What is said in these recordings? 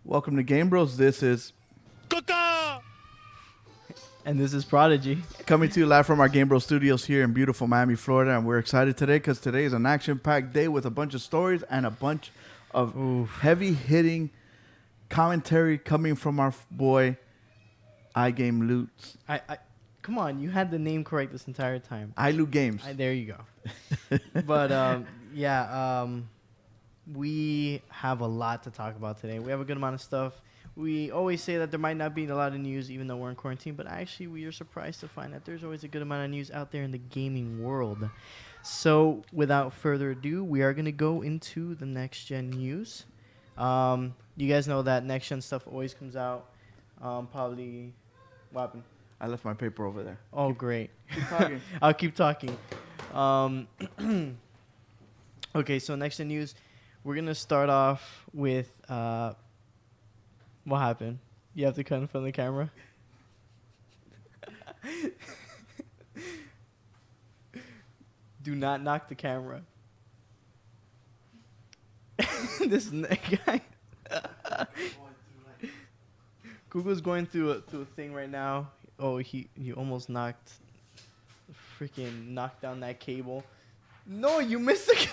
Welcome to GameBros. This is And this is Prodigy. coming to you live from our GameBros studios here in beautiful Miami, Florida. And we're excited today because today is an action-packed day with a bunch of stories and a bunch of heavy-hitting commentary coming from our boy, iGame Loots. I come on, you had the name correct this entire time. iLoot Games. There you go. But we have a lot to talk about today. We have a good amount of stuff. We always say that there might not be a lot of news even though we're in quarantine, but actually we are surprised to find that there's always a good amount of news out there in the gaming world. So without further ado, we are going to go into the next gen news. You guys know that next gen stuff always comes out probably... What happened? I left my paper over there. Oh, great. Keep talking. I'll keep talking. Okay, so next in news, we're going to start off with... what happened? You have to cut in front of the camera? Do not knock the camera. This guy... Google's going through a thing right now. Oh, he almost knocked down that cable. No, you missed the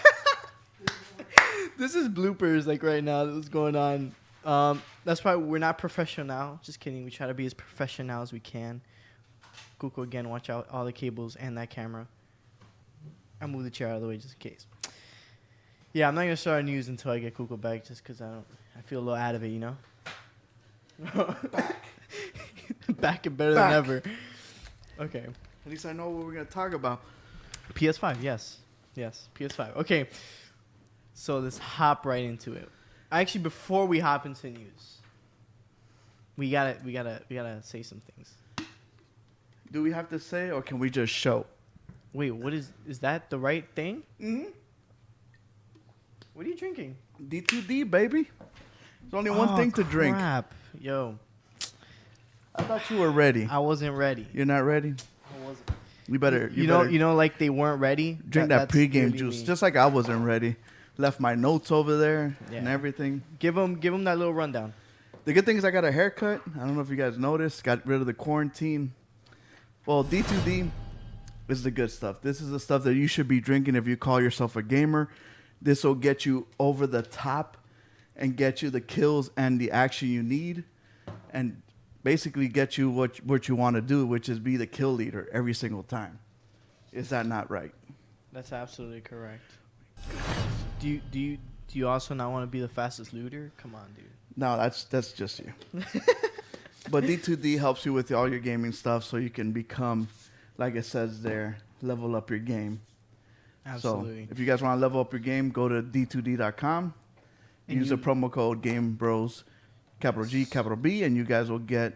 This is bloopers like right now that was going on. That's why we're not professional now. Just kidding. We try to be as professional as we can. Google, again, watch out all the cables and that camera. I'll move the chair out of the way just in case. Yeah, I'm not going to start our news until I get Google back just because I feel a little out of it, you know? Back and better than ever. Okay. At least I know what we're going to talk about. PS5, yes. Yes, PS5. Okay. So let's hop right into it. Actually, before we hop into news, we gotta say some things. Do we have to say or can we just show? Wait, what is that the right thing? Mm-hmm. What are you drinking? D2D, baby. There's only one thing to drink. Crap. Yo. I thought you were ready. I wasn't ready. You're not ready? I wasn't. You better. You know, like they weren't ready. Drink that pregame juice, me. just like I wasn't ready. Left my notes over there and everything. Give them that little rundown. The good thing is I got a haircut. I don't know if you guys noticed. Got rid of the quarantine. Well, D2D is the good stuff. This is the stuff that you should be drinking if you call yourself a gamer. This will get you over the top and get you the kills and the action you need, and basically get you what you want to do, which is be the kill leader every single time. Is that not right? That's absolutely correct. Do you also not want to be the fastest looter? Come on, dude. No, that's just you. But D2D helps you with all your gaming stuff, so you can become, like it says there, level up your game. Absolutely. So if you guys want to level up your game, go to d2d.com. Use the promo code GameBros, capital G, capital B, and you guys will get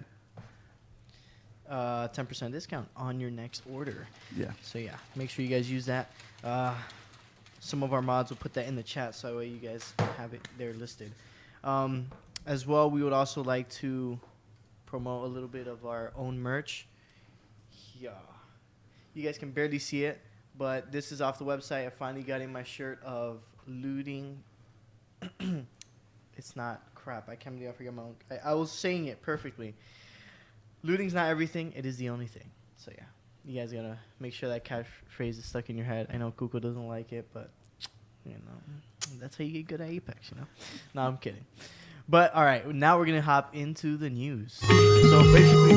10% discount on your next order. Yeah. So yeah, make sure you guys use that. Some of our mods will put that in the chat so that way you guys have it there listed. As well, we would also like to promote a little bit of our own merch. Yeah. You guys can barely see it, but this is off the website. I finally got in my shirt of looting. It's not crap. I can't believe I forgot my own. I was saying it perfectly. Looting's not everything. It is the only thing. So yeah. You guys gotta make sure that catchphrase is stuck in your head. I know Kuko doesn't like it, but you know that's how you get good at Apex, you know. No, I'm kidding. But all right, now we're gonna hop into the news. So basically,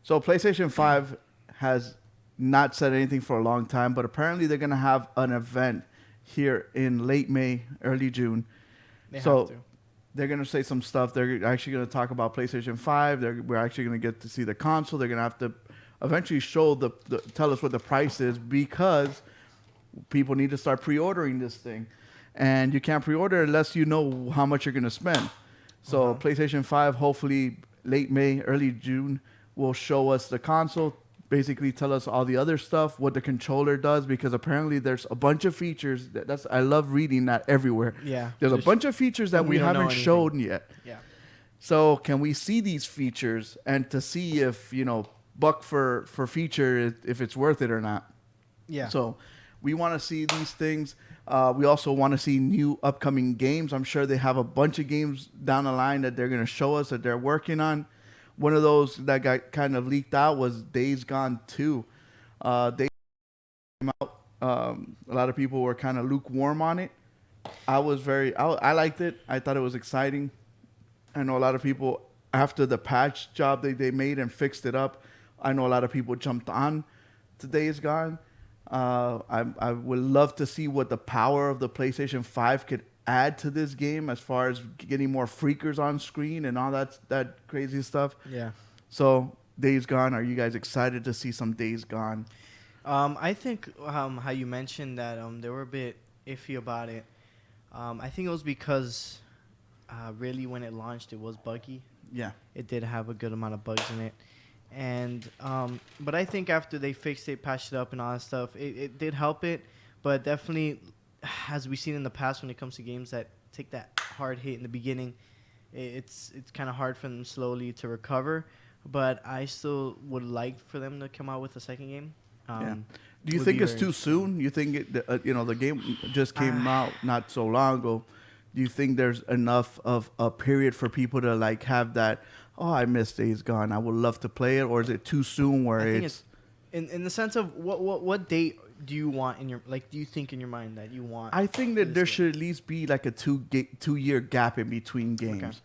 PlayStation 5 has not said anything for a long time, but apparently they're gonna have an event here in late May, early June. They So have to. they're going to say some stuff. They're actually going to talk about PlayStation 5. We're actually going to get to see the console. They're going to have to eventually show tell us what the price is, because people need to start pre-ordering this thing. And you can't pre-order unless you know how much you're going to spend. So PlayStation 5, hopefully late May, early June, will show us the console, basically tell us all the other stuff, what the controller does, because apparently there's a bunch of features. I love reading that everywhere. Yeah. There's a bunch of features that we don't know haven't anything. shown yet. Yeah. So can we see these features, and to see if, buck for feature, if it's worth it or not. Yeah. So we want to see these things. We also want to see new upcoming games. I'm sure they have a bunch of games down the line that they're going to show us that they're working on. One of those that got kind of leaked out was Days Gone 2. Days came out. A lot of people were kind of lukewarm on it. I liked it. I thought it was exciting. I know a lot of people, after the patch job they made and fixed it up, I know a lot of people jumped on to Days Gone. I would love to see what the power of the PlayStation 5 could add to this game, as far as getting more freakers on screen and all that crazy stuff. Yeah. So Days Gone, are you guys excited to see some Days Gone? I think how you mentioned that they were a bit iffy about it. I think it was because really when it launched, it was buggy. Yeah. It did have a good amount of bugs in it. And but I think after they fixed it, patched it up and all that stuff, it did help it. But definitely, as we've seen in the past, when it comes to games that take that hard hit in the beginning, it's kind of hard for them slowly to recover. But I still would like for them to come out with a second game. Yeah. Do you think it's too soon? You think the game just came out not so long ago? Do you think there's enough of a period for people to like have that? Oh, I missed Days Gone. I would love to play it, or is it too soon? Where I think it's in the sense of what date do you want in your do you think in your mind that you want? I think that there should at least be like a 2-year gap in between games.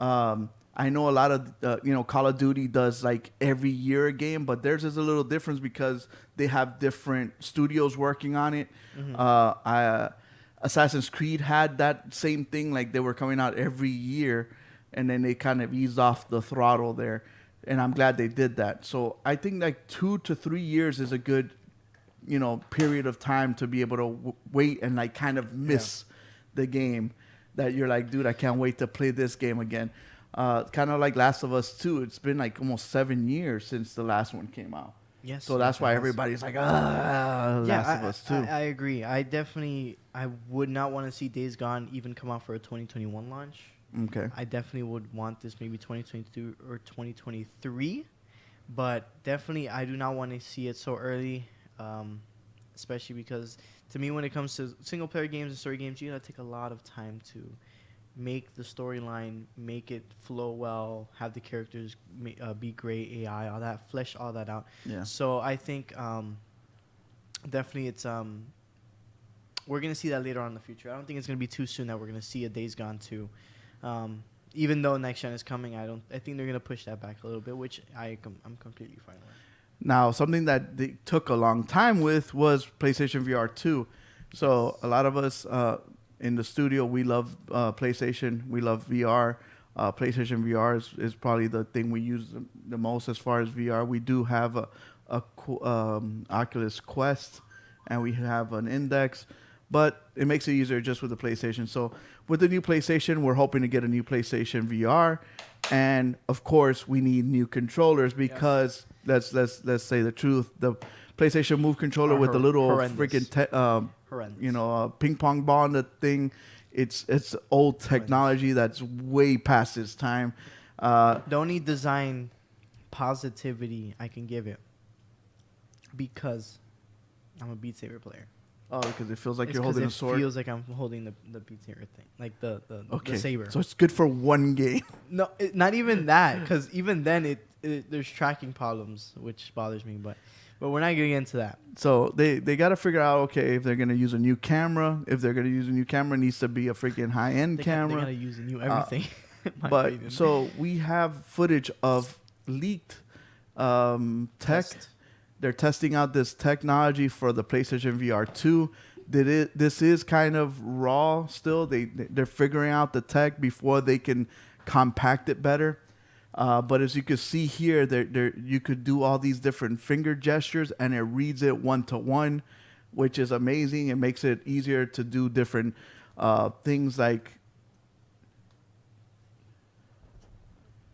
Okay. I know a lot of Call of Duty does like every year a game, but theirs is a little different because they have different studios working on it. Mm-hmm. Assassin's Creed had that same thing, like they were coming out every year, and then they kind of eased off the throttle there, and I'm glad they did that. So I think like 2 to 3 years is a good period of time to be able to wait and like kind of miss the game that you're like, dude, I can't wait to play this game again. Kind of like Last of Us 2. It's been like almost 7 years since the last one came out. Yes. So that's why everybody's like, Last of Us 2. I agree. I would not want to see Days Gone even come out for a 2021 launch. Okay. I definitely would want this maybe 2022 or 2023. But definitely I do not want to see it so early, especially because to me when it comes to single-player games and story games, you got to take a lot of time to make the storyline, make it flow well, have the characters be great, AI, all that, flesh all that out. Yeah. So I think definitely it's we're gonna see that later on in the future. I don't think it's gonna be too soon that we're gonna see a Days Gone 2. Even though next gen is coming, I think they're gonna push that back a little bit, which I'm completely fine with. Now, something that they took a long time with was PlayStation VR2. So a lot of us in the studio, we love PlayStation. We love VR. PlayStation VR is probably the thing we use the most as far as VR. We do have a Oculus Quest, and we have an Index, but it makes it easier just with the PlayStation. So with the new PlayStation, we're hoping to get a new PlayStation VR, and of course, we need new controllers because let's say the truth, the PlayStation Move controller with the little freaking ping pong ball on the thing, it's old technology that's way past its time. The only design positivity I can give it, because I'm a Beat Saber player. Oh, because it feels like you're holding a sword? It feels like I'm holding the Beat Saber thing, like the saber. So it's good for one game. No, not even that, because even then there's tracking problems, which bothers me, but we're not getting into that. So they got to figure out, okay, if they're going to use a new camera. If they're going to use a new camera, it needs to be a freaking high-end camera. They got to use a new everything. But so we have footage of leaked tech. They're testing out this technology for the PlayStation VR 2. this is kind of raw still. They're figuring out the tech before they can compact it better. But as you can see here, you could do all these different finger gestures, and it reads it 1-to-1, which is amazing. It makes it easier to do different things like.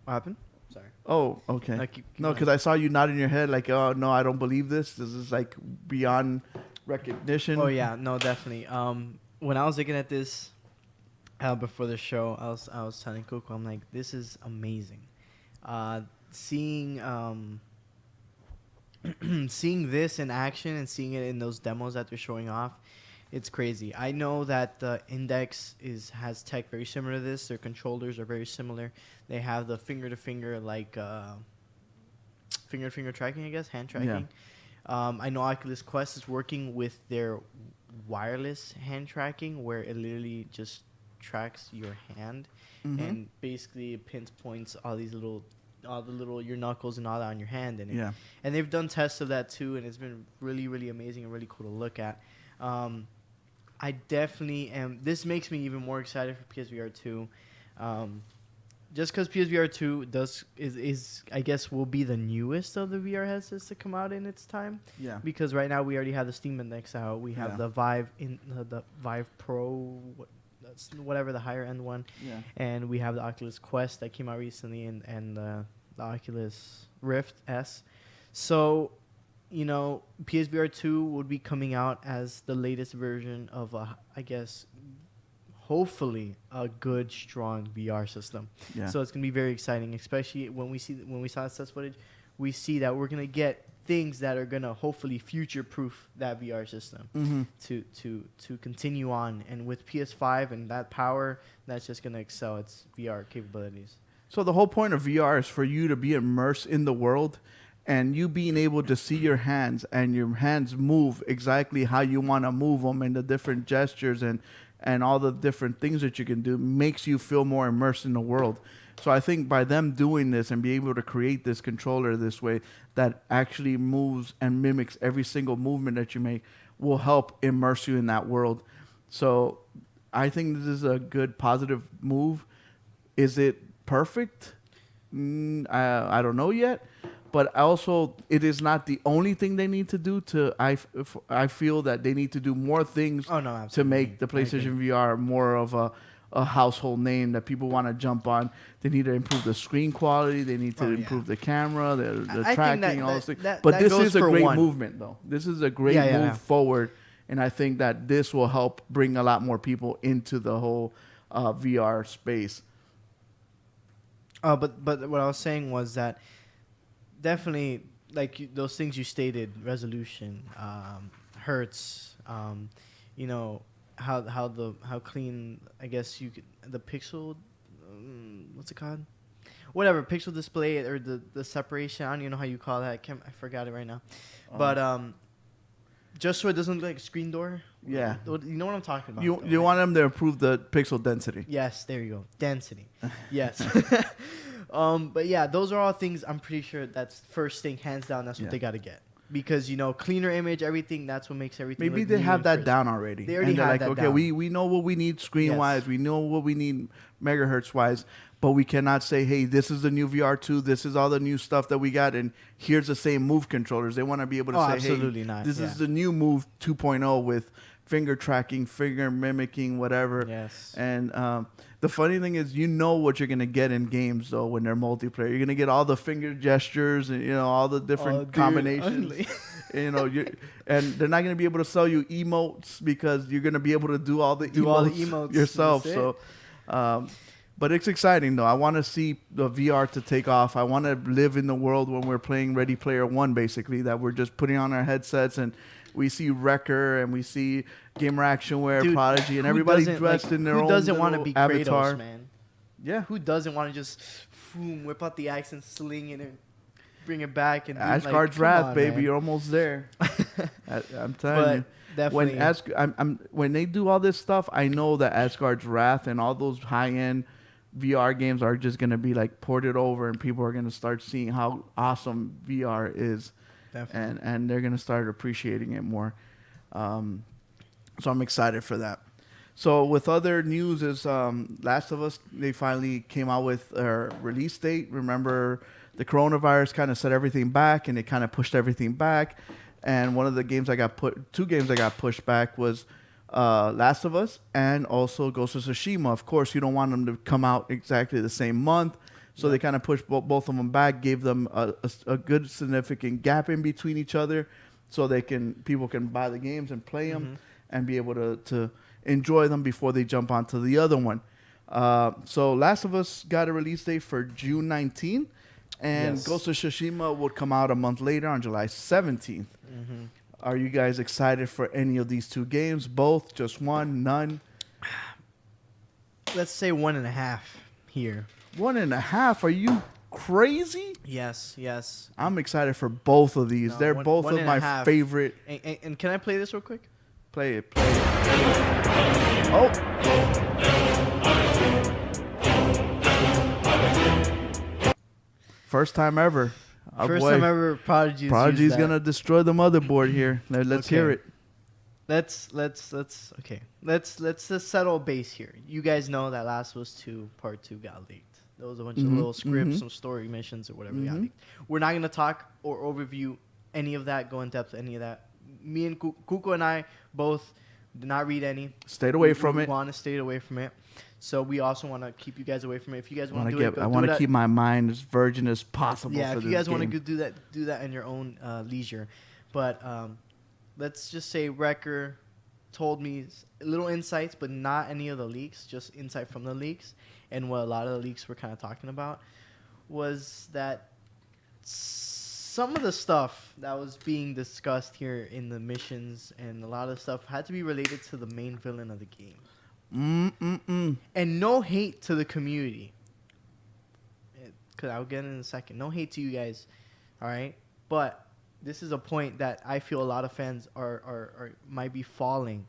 What happened? Sorry. Oh, okay. Like No, because I saw you nodding your head like, oh no, I don't believe this. This is like beyond recognition. Oh yeah, no, definitely. When I was looking at this before the show, I was telling Coco, I'm like, this is amazing. Seeing seeing this in action and seeing it in those demos that they're showing off, it's crazy. I know that the Index has tech very similar to this. Their controllers are very similar. They have the finger-to-finger, like finger-to-finger tracking, I guess, hand tracking. Yeah. I know Oculus Quest is working with their wireless hand tracking, where it literally just tracks your hand and basically it pinpoints all the little your knuckles and all that on your hand. And and they've done tests of that too, and it's been really, really amazing and really cool to look at. I definitely am. This makes me even more excited for PSVR2. Just because PSVR2 is I guess will be the newest of the VR headsets to come out in its time. Yeah. Because right now we already have the Steam Index out. We have the Vive the Vive Pro, whatever the higher end one. Yeah. And we have the Oculus Quest that came out recently, and the Oculus Rift S. So, PSVR 2 would be coming out as the latest version of I guess, hopefully a good, strong VR system. Yeah. So it's gonna be very exciting, especially when we saw the test footage. We see that we're gonna get things that are gonna hopefully future-proof that VR system to continue on. And with PS5 and that power, that's just gonna excel its VR capabilities. So the whole point of VR is for you to be immersed in the world, and you being able to see your hands and your hands move exactly how you want to move them, and the different gestures and all the different things that you can do makes you feel more immersed in the world. So I think by them doing this and being able to create this controller this way that actually moves and mimics every single movement that you make will help immerse you in that world. So I think this is a good, positive move. Is it perfect? I don't know yet. But also, it is not the only thing they need to do. I feel that they need to do more things to make the PlayStation VR more of a household name that people want to jump on. They need to improve the screen quality. They need to improve the camera, the tracking, all those things. But this is a great movement, though. This is a great move forward. And I think that this will help bring a lot more people into the whole VR space. But what I was saying was that definitely, like those things you stated, resolution, hertz, how clean, I guess the pixel, what's it called? Whatever, pixel display or the separation. I don't even know how you call that. I forgot it right now. But just so it doesn't look like a screen door. Yeah. You know what I'm talking about. You want them to improve the pixel density. Yes, there you go. Density. Yes. But yeah, those are all things I'm pretty sure that's first thing, hands down, that's what they got to get. Because, cleaner image, everything, that's what makes everything Maybe they have that down already. They already have that down. We know what we need screen-wise. We know what we need megahertz-wise. But we cannot say, hey, this is the new VR2. This is all the new stuff that we got. And here's the same Move controllers. They want to be able to say, absolutely hey, not. This is the new Move 2.0 with finger tracking, finger mimicking, whatever. Yes. And the funny thing is, what you're going to get in games, though, when they're multiplayer. You're going to get all the finger gestures and, all the different combinations. And they're not going to be able to sell you emotes because you're going to be able to do all the emotes yourself. So, but it's exciting, though. I want to see the VR to take off. I want to live in the world when we're playing Ready Player One, basically, that we're just putting on our headsets and we see Wrecker and we see Gamer Actionware, Prodigy, and everybody dressed in their own avatar. Who doesn't want to be Kratos, man? Yeah. Who doesn't want to just whip out the axe and sling it and bring it back? And Asgard's Wrath, baby. Man. You're almost there. I'm telling you. Definitely. When they do all this stuff, I know that Asgard's Wrath and all those high-end VR games are just going to be ported over, and people are going to start seeing how awesome VR is. Definitely. And they're going to start appreciating it more. So I'm excited for that. So with other news is Last of Us, they finally came out with a release date. Remember, the coronavirus kind of set everything back, and it kind of pushed everything back. And one of the games two games I got pushed back was Last of Us and also Ghost of Tsushima. Of course, you don't want them to come out exactly the same month, so they kind of pushed both of them back, gave them a good significant gap in between each other, so people can buy the games and play them and be able to enjoy them before they jump onto the other one. So Last of Us got a release date for June 19th, and Ghost of Tsushima would come out a month later on July 17th. Are you guys excited for any of these two games? Both? Just one? None? Let's say 1.5 here. 1.5? Are you crazy? Yes. I'm excited for both of these. No, They're both of my favorite. And can I play this real quick? Play it. Oh. First time ever. First time ever Prodigy's gonna destroy the motherboard here. Let's hear it. Let's just settle base here. You guys know that Last of Us 2 Part 2 got leaked. There was a bunch of little scripts, some story missions or whatever got leaked. We're not gonna talk or overview any of that, go in depth any of that. Me and Kuko and I both did not read any. Stayed away from it. We want to stay away from it. So we also want to keep you guys away from it. If you guys want to do it, I want to keep my mind as virgin as possible. Yeah, for if you guys want to do that in your own leisure. But let's just say Wrecker told me little insights, but not any of the leaks, just insight from the leaks. And what a lot of the leaks were kind of talking about was that some of the stuff that was being discussed here in the missions and a lot of stuff had to be related to the main villain of the game. And no hate to the community, because I'll get in a second. No hate to you guys, all right? But this is a point that I feel a lot of fans are might be falling,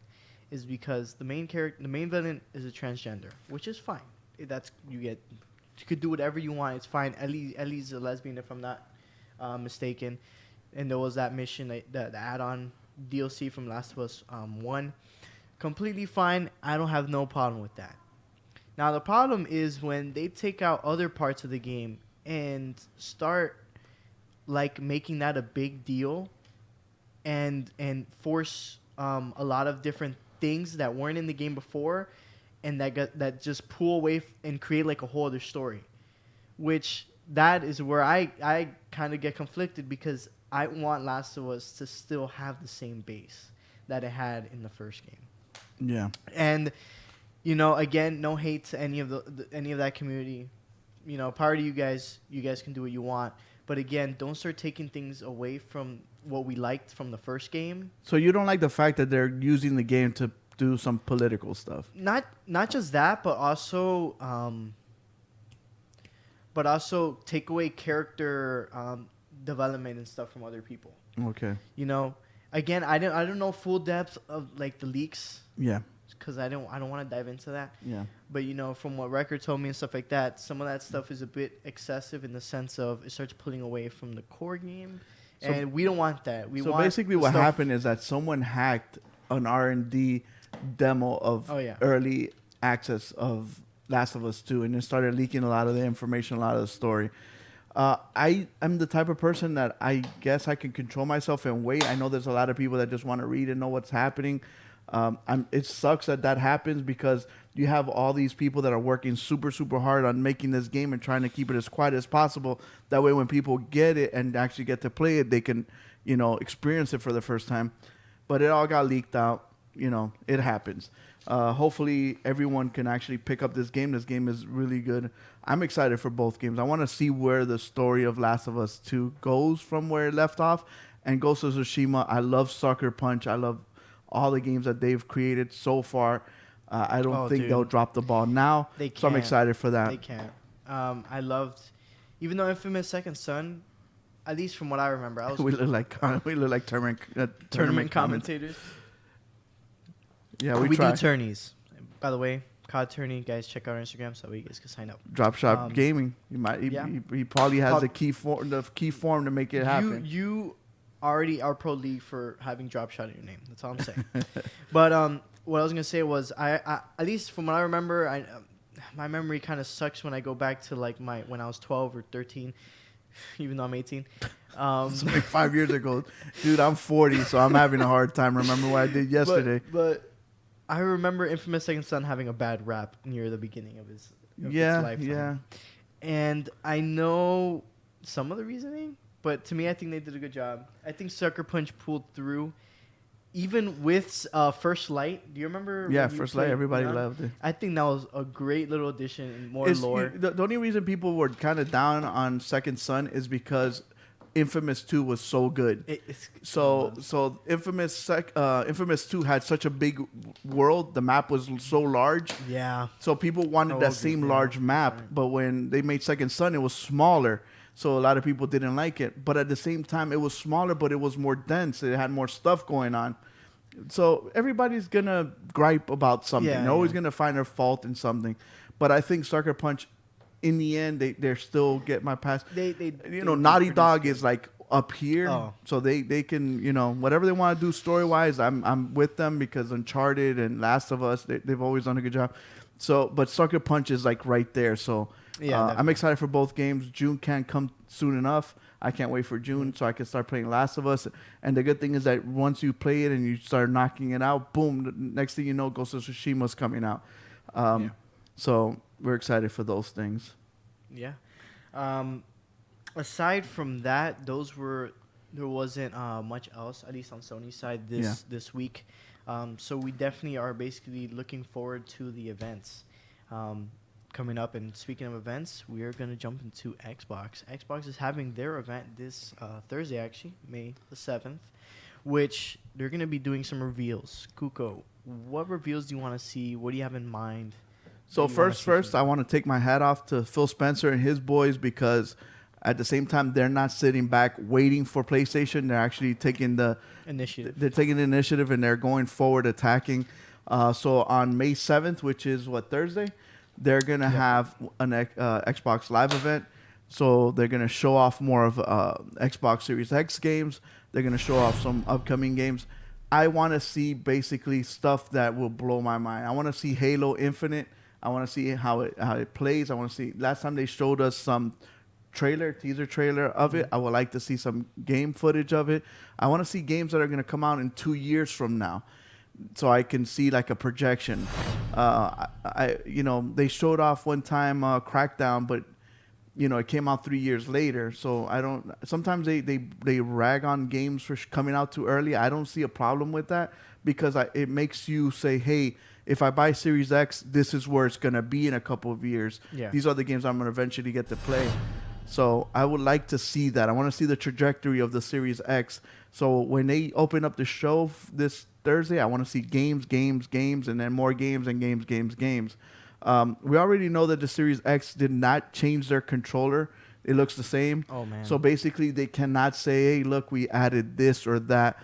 is because the main villain is a transgender, which is fine. You could do whatever you want. It's fine. Ellie's a lesbian, if I'm not mistaken. And there was that mission, the add-on DLC from Last of Us 1. Completely fine. I don't have no problem with that. Now, the problem is when they take out other parts of the game and start making that a big deal and force a lot of different things that weren't in the game before, and that just pull away and create like a whole other story, which that is where I kind of get conflicted, because I want Last of Us to still have the same base that it had in the first game. Yeah. And, again, no hate to any of any of that community. Power to you guys. You guys can do what you want. But again, don't start taking things away from what we liked from the first game. So you don't like the fact that they're using the game to do some political stuff? Not just that, but also take away character development and stuff from other people. Okay. Again, I don't know full depth of the leaks. Yeah. Because I don't want to dive into that. Yeah. But from what Record told me and stuff like that, some of that stuff is a bit excessive in the sense of it starts pulling away from the core game, and we don't want that. So basically, what happened is that someone hacked an R&D demo of early access of Last of Us 2, and it started leaking a lot of the information, a lot of the story. I'm the type of person that I guess I can control myself and wait. I know there's a lot of people that just want to read and know what's happening. It sucks that happens, because you have all these people that are working super, super hard on making this game and trying to keep it as quiet as possible. That way, when people get it and actually get to play it, they can, experience it for the first time. But it all got leaked out. It happens. Hopefully, everyone can actually pick up this game. This game is really good. I'm excited for both games. I want to see where the story of Last of Us 2 goes from where it left off. And Ghost of Tsushima, I love Sucker Punch. I love all the games that they've created so far. I don't think they'll drop the ball now. They can't. So I'm excited for that. They can't. I loved, even though Infamous Second Son, at least from what I remember, we look like tournament commentators. Yeah, we try. do tourneys. By the way, COD tourney, guys, check out our Instagram so you guys can sign up. Drop Shop Gaming. He probably has the key form to make it happen. You already our pro league for having drop shot in your name. That's all I'm saying. But what I was gonna say was I at least from what I remember, my memory kind of sucks when I go back to like when I was 12 or 13, even though I'm 18. It's like 5 years ago, dude. I'm 40, so I'm having a hard time remember what I did yesterday. But I remember Infamous Second Son having a bad rap near the beginning of its lifetime. Yeah. And I know some of the reasoning, but to me, I think they did a good job. I think Sucker Punch pulled through. Even with First Light, do you remember? Yeah, First Light, everybody Neon? loved it. I think that was a great little addition and more lore. The only reason people were kind of down on Second Son is because Infamous 2 was so good. So Infamous 2 had such a big world. The map was so large. Yeah. So people wanted that same large map, right. But when they made Second Son, it was smaller. So a lot of people didn't like it. But at the same time, it was smaller, but it was more dense. It had more stuff going on. So everybody's going to gripe about something. They're always going to find a fault in something. But I think Sucker Punch, in the end, they're still get my pass. Naughty Dog is like up here. Oh. So they can, whatever they want to do story-wise, I'm with them because Uncharted and Last of Us, they've always done a good job. So, but Sucker Punch is like right there. So I'm excited for both games. June can't come soon enough. I can't wait for June so I can start playing Last of Us. And the good thing is that once you play it and you start knocking it out, boom, the next thing you know, Ghost of Tsushima's coming out. So we're excited for those things. Yeah. Aside from that, there wasn't much else, at least on Sony's side this week. So we definitely are basically looking forward to the events coming up. And speaking of events, we are going to jump into Xbox. Xbox is having their event this Thursday, actually, May the 7th, which they're going to be doing some reveals. Kuko, what reveals do you want to see? What do you have in mind? So first, I want to take my hat off to Phil Spencer and his boys because at the same time, they're not sitting back waiting for PlayStation. They're actually taking the initiative. They're taking the initiative and they're going forward attacking. So on May 7th, which is Thursday, they're going to have an Xbox Live event. So they're going to show off more of Xbox Series X games. They're going to show off some upcoming games. I want to see basically stuff that will blow my mind. I want to see Halo Infinite. I want to see how it plays. I want to see. Last time they showed us some teaser trailer of it. I would like to see some game footage of it. I want to see games that are going to come out in 2 years from now, so I can see like a projection. They showed off one time Crackdown, but it came out 3 years later. So I don't. Sometimes they rag on games for coming out too early. I don't see a problem with that because it makes you say, hey, if I buy Series X, this is where it's going to be in a couple of years. Yeah. These are the games I'm going to eventually get to play. So I would like to see that. I want to see the trajectory of the Series X. So when they open up the show this Thursday, I want to see games, and then more games and games. We already know that the Series X did not change their controller. It looks the same. Oh, man. So basically, they cannot say, hey, look, we added this or that.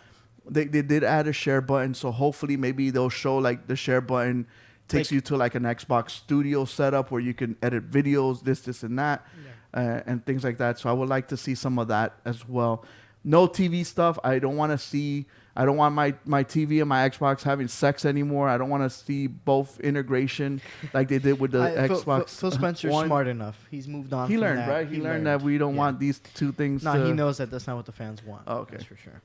They did add a share button, so hopefully maybe they'll show like the share button takes you to like an Xbox Studio setup where you can edit videos, this and that, and things like that. So I would like to see some of that as well. No TV stuff. I don't want my TV and my Xbox having sex anymore. I don't want to see both integration like they did with the Xbox. Phil Spencer's smart enough. He's moved on. He learned, right? He learned that we don't want these two things. No, he knows that that's not what the fans want. Oh, okay, that's for sure.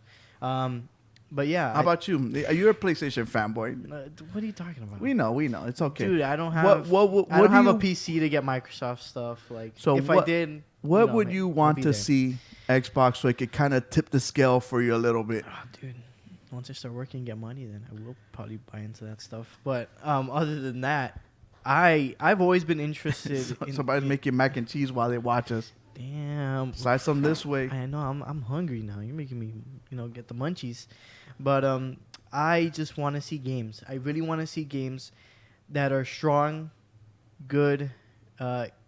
But yeah. How about you? You're a PlayStation fanboy. What are you talking about? We know. It's okay. Dude, I don't have I don't have a PC to get Microsoft stuff. Like, so if I did, what would you want to see Xbox so it could kind of tip the scale for you a little bit? Oh, dude, once I start working and get money, then I will probably buy into that stuff. But other than that, I've always been interested. Somebody's making mac and cheese while they watch us. Damn. Slide some this way. I know. I'm hungry now. You're making me, get the munchies. But I just want to see games. I really want to see games that are strong, good,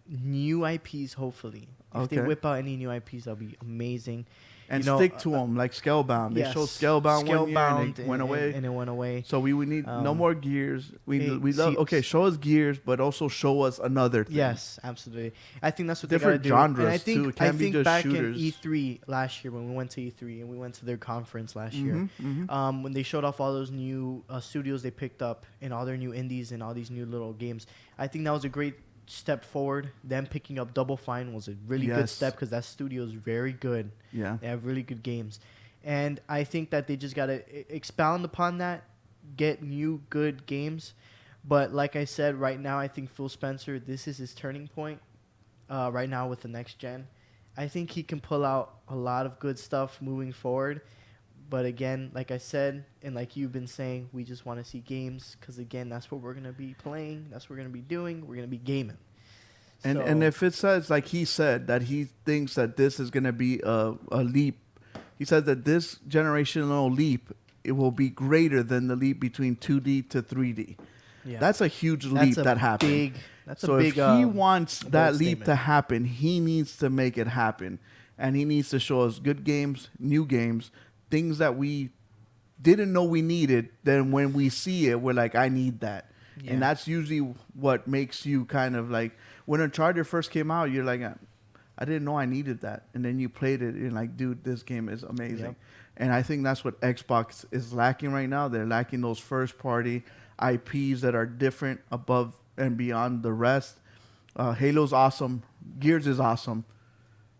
new IPs, hopefully. If they whip out any new IPs, that'll be amazing. and You know, stick to them like Scalebound. They yes, showed Scalebound 1 year and it went away. and it went away. So we need no more Gears. We love see, show us Gears, but also show us another thing. yes, absolutely. I think that's what Different they gotta do. And genres too. It can't be just back shooters. in E3 last year when we went to E3 and we went to their conference last year, Mm-hmm. when they showed off all those new studios they picked up and all their new indies and all these new little games, I think that was a great step forward. Them picking up Double Fine was a really good step because that studio is very good. Yeah. They have really good games. And I think that they just got to expound upon that, get new good games. But like I said, right now, I think Phil Spencer, this is his turning point right now with the next gen. I think he can pull out a lot of good stuff moving forward. But again, like I said, and like you've been saying, we just want to see games because, again, that's what we're going to be playing. That's what we're going to be doing. We're going to be gaming. And if it says, like he said, that he thinks that this is going to be a leap, he said that this generational leap, it will be greater than the leap between 2D to 3D. Yeah. That's a huge leap that happened. So if he wants that leap statement to happen, he needs to make it happen. And he needs to show us good games, new games, things that we didn't know we needed. Then when we see it, we're like, I need that. Yeah. And that's usually what makes you kind of like, when Uncharted first came out, you're like, I didn't know I needed that. And then you played it, and you're like, dude, this game is amazing. Yep. And I think that's what Xbox is lacking right now. They're lacking those first-party IPs that are different above and beyond the rest. Halo's awesome. Gears is awesome.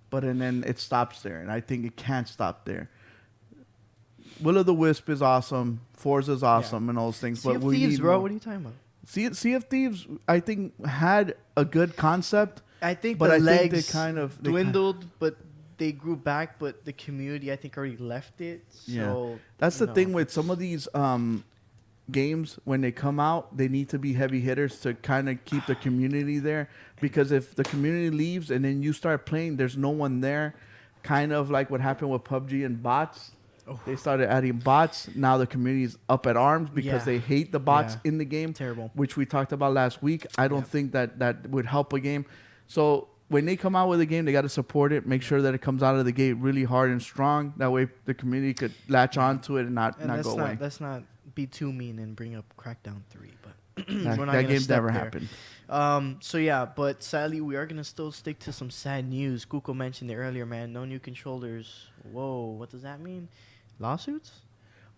But and then it stops there. And I think it can't stop there. Will of the Wisp is awesome. Forza's awesome and all those things. Sea But of we Thieves, need bro. more. What are you talking about? Sea of Thieves, I think, had a good concept. I think But the I legs think they kind of dwindled, but they grew back. But the community, I think, already left it. So That's the thing with some of these games. When they come out, they need to be heavy hitters to kind of keep the community there. Because if the community leaves and then you start playing, there's no one there. Kind of like what happened with PUBG and bots. They started adding bots. Now the community is up at arms because they hate the bots in the game. Terrible. Which we talked about last week. I don't think that would help a game. So when they come out with a game, they got to support it. Make sure that it comes out of the gate really hard and strong. That way the community could latch onto it and not go away. Let's not be too mean and bring up Crackdown 3. But that game's never happened. So yeah, but sadly we are gonna still stick to some sad news. Kuko mentioned it earlier, man. No new controllers. Whoa, what does that mean? Lawsuits?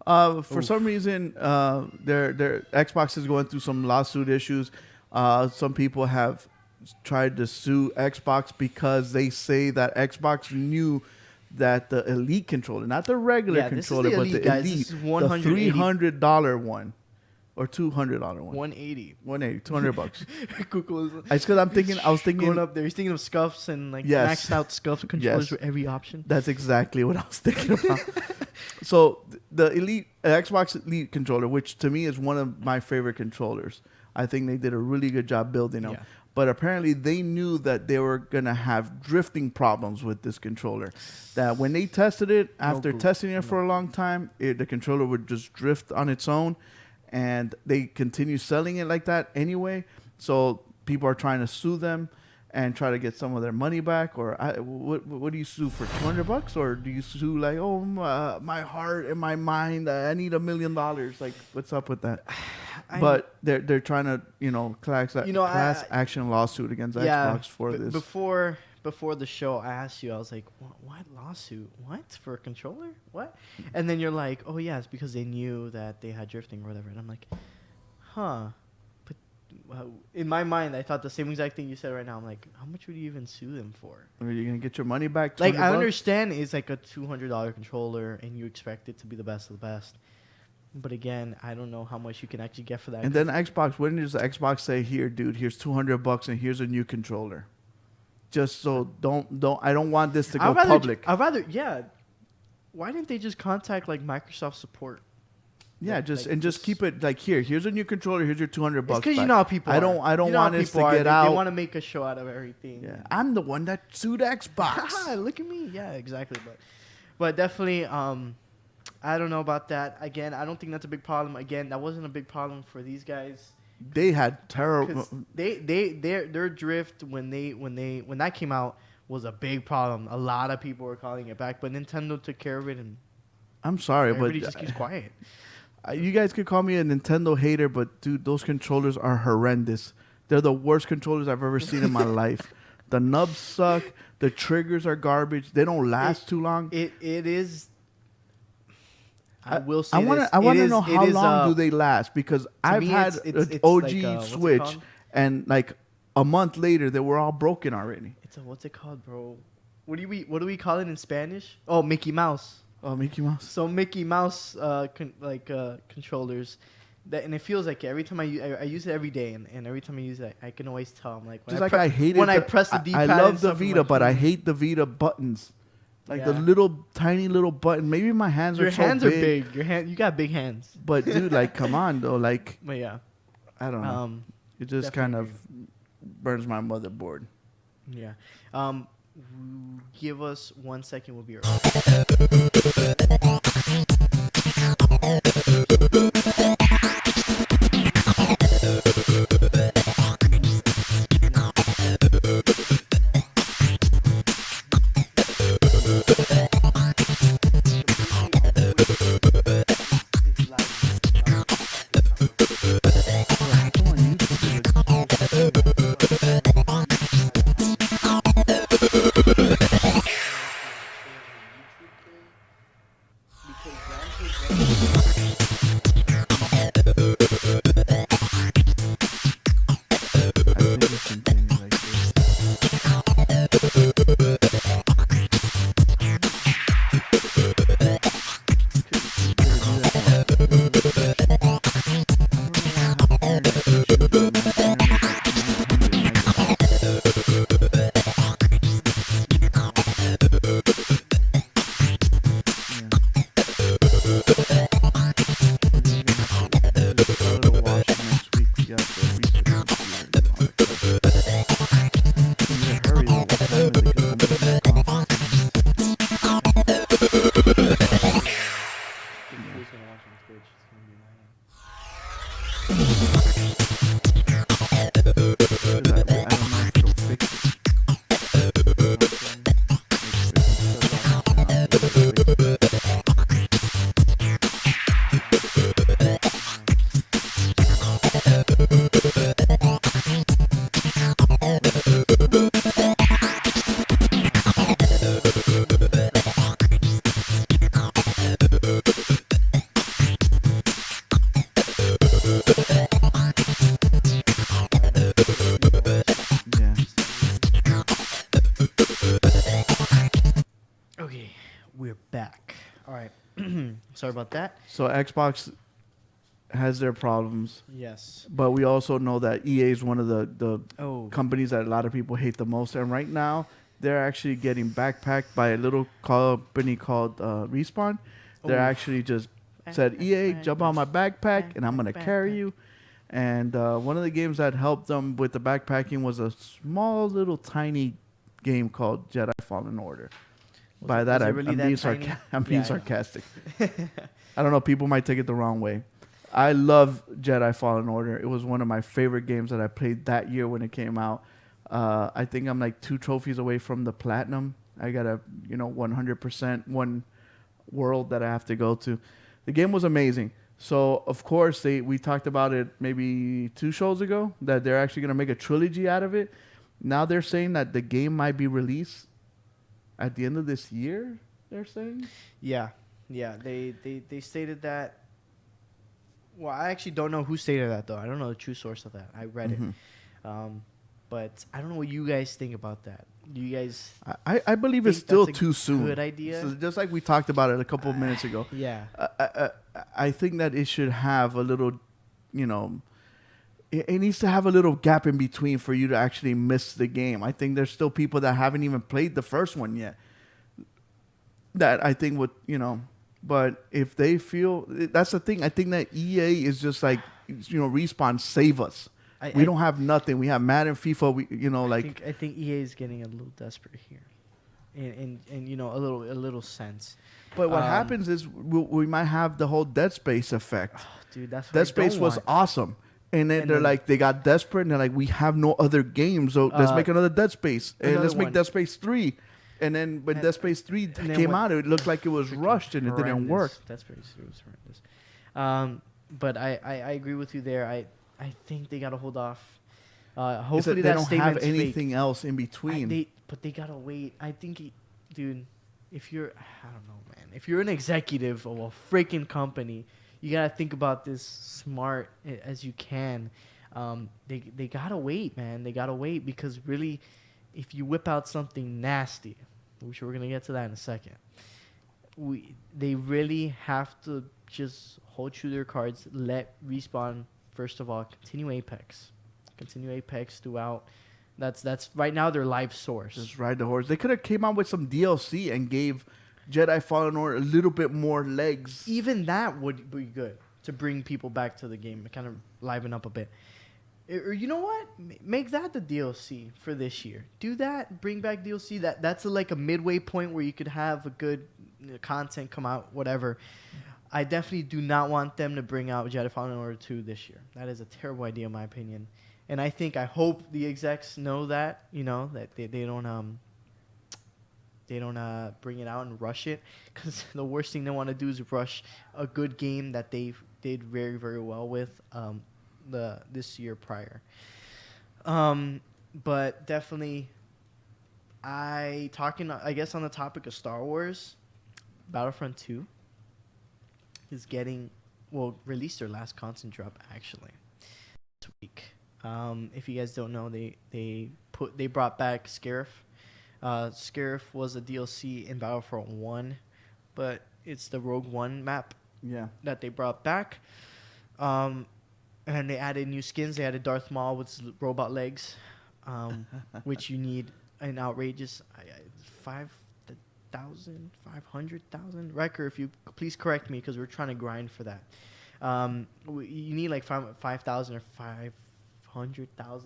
For some reason, their Xbox is going through some lawsuit issues. Some people have tried to sue Xbox because they say that Xbox knew that the Elite controller, not the regular controller, but the guys. Elite, This is the $300 one or $200 one, 180, $200. Kuko is It's because I was thinking going up there. He's thinking of scuffs and like maxed out scuff controllers for every option. That's exactly what I was thinking about. So the Xbox Elite controller, which to me is one of my favorite controllers, I think they did a really good job building them. Yeah. But apparently they knew that they were going to have drifting problems with this controller. That when they tested it, after testing it for a long time, the controller would just drift on its own. And they continue selling it like that anyway. So people are trying to sue them and try to get some of their money back. Or what do you sue for, $200? Or do you sue like, my heart and my mind, I need $1 million? Like, what's up with that? But they're trying to, class action lawsuit against Xbox for this. Before the show, I asked you, I was like, what lawsuit? What? For a controller? What? And then you're like, oh, yeah, it's because they knew that they had drifting or whatever. And I'm like, huh. But in my mind, I thought the same exact thing you said right now. I'm like, how much would you even sue them for? Are you going to get your money back? Like, I understand it's like a $200 controller and you expect it to be the best of the best. But again, I don't know how much you can actually get for that. And then Xbox, when does Xbox say, here, dude, here's $200 and here's a new controller? Just so I don't want this to go public. I'd rather, why didn't they just contact like Microsoft support? Yeah, just keep it like here's a new controller, here's your $200. Because you know how people I don't want this to get out. They want to make a show out of everything. Yeah, I'm the one that sued Xbox. Look at me. Yeah, exactly. But definitely, I don't know about that. Again, I don't think that's a big problem. Again, that wasn't a big problem for these guys. They had terrible. Their drift when that came out was a big problem. A lot of people were calling it back, but Nintendo took care of it, and I'm sorry, everybody but just keeps quiet. you guys could call me a Nintendo hater, but dude, those controllers are horrendous. They're the worst controllers I've ever seen in my life. The nubs suck. The triggers are garbage. They don't last too long. It is. I will say I want to know how long do they last, because I've had an OG like, Switch, and like a month later they were all broken already. It's what's it called, bro? What do we call it in Spanish? Oh, Mickey Mouse. Oh, Mickey Mouse. So Mickey Mouse controllers. And it feels like every time I use it every day, and every time I use it, I can always tell. I'm like, I hate it when I press the D-pad. I love the Vita, but I hate the Vita buttons. Like the little tiny little button. Maybe my hands are so big. Your hands are big. You got big hands. But dude, like, come on though. Like, but yeah, I don't know. It just kind of burns my motherboard. Yeah. Give us 1 second. We'll be right back. Okay, we're back. All right. Sorry about that. So Xbox has their problems. Yes. But we also know that EA is one of the Oh. companies that a lot of people hate the most. And right now, they're actually getting backpacked by a little company called Respawn. They're actually just said, EA, jump on my backpack, and I'm going to carry you. And one of the games that helped them with the backpacking was a small, little, tiny game called Jedi Fallen Order. By that, I'm being sarcastic. I don't know. People might take it the wrong way. I love Jedi Fallen Order. It was one of my favorite games that I played that year when it came out. I think I'm like 2 trophies away from the platinum. I got a 100% one world that I have to go to. The game was amazing. So of course we talked about it maybe 2 shows ago that they're actually gonna make a trilogy out of it. Now they're saying that the game might be released at the end of this year. They're saying. Yeah. They stated that. Well, I actually don't know who stated that though. I don't know the true source of that. I read it, but I don't know what you guys think about that. Do you guys? I believe it's still too soon. Good idea. So just like we talked about it a couple of minutes ago. Yeah. I think that it should have a little, it needs to have a little gap in between for you to actually miss the game. I think there's still people that haven't even played the first one yet. That I think would, but if they feel, that's the thing. I think that EA is just like, Respawn, save us. We don't have nothing. We have Madden, FIFA. I think EA is getting a little desperate here, in a little sense. But what happens is we might have the whole Dead Space effect. Dude, that's what Dead Space was awesome. And then they're like, they got desperate, and they're like, we have no other games, so let's make another Dead Space, and let's make Dead Space 3. And then when Dead Space 3 came out, it looked like it was rushed, and it didn't work. Dead Space 3 was horrendous. But I agree with you there. I think they got to hold off. Hopefully they that don't statement's have anything fake. else in between. But they got to wait. I think, dude, if you're, I don't know, man. If you're an executive of a freaking company, you got to think about this smart as you can. They got to wait, man. They got to wait because really, if you whip out something nasty, which we're going to get to that in a second, they really have to just hold true to their cards. Let Respawn, first of all, continue Apex throughout. That's right now their live source. Just ride the horse. They could have came out with some DLC and gave Jedi Fallen Order a little bit more legs. Even that would be good to bring people back to the game, kind of liven up a bit. Or you know what? Make that the DLC for this year. Do that. Bring back DLC. That's like a midway point where you could have a good content come out, whatever. I definitely do not want them to bring out Jedi Fallen Order 2 this year. That is a terrible idea in my opinion. And I hope the execs know that, that they don't bring it out and rush it, because the worst thing they want to do is rush a good game that they did very, very well with this year prior. But definitely, I guess on the topic of Star Wars, Battlefront 2 is released their last content drop actually this week. If you guys don't know, they brought back Scarif. Scarif was a DLC in Battlefront 1, but it's the Rogue One map that they brought back. And they added new skins. They added Darth Maul with robot legs, which you need an outrageous 500,000. Wrecker, if you please correct me, because we're trying to grind for that. You need like 5,000 or 500,000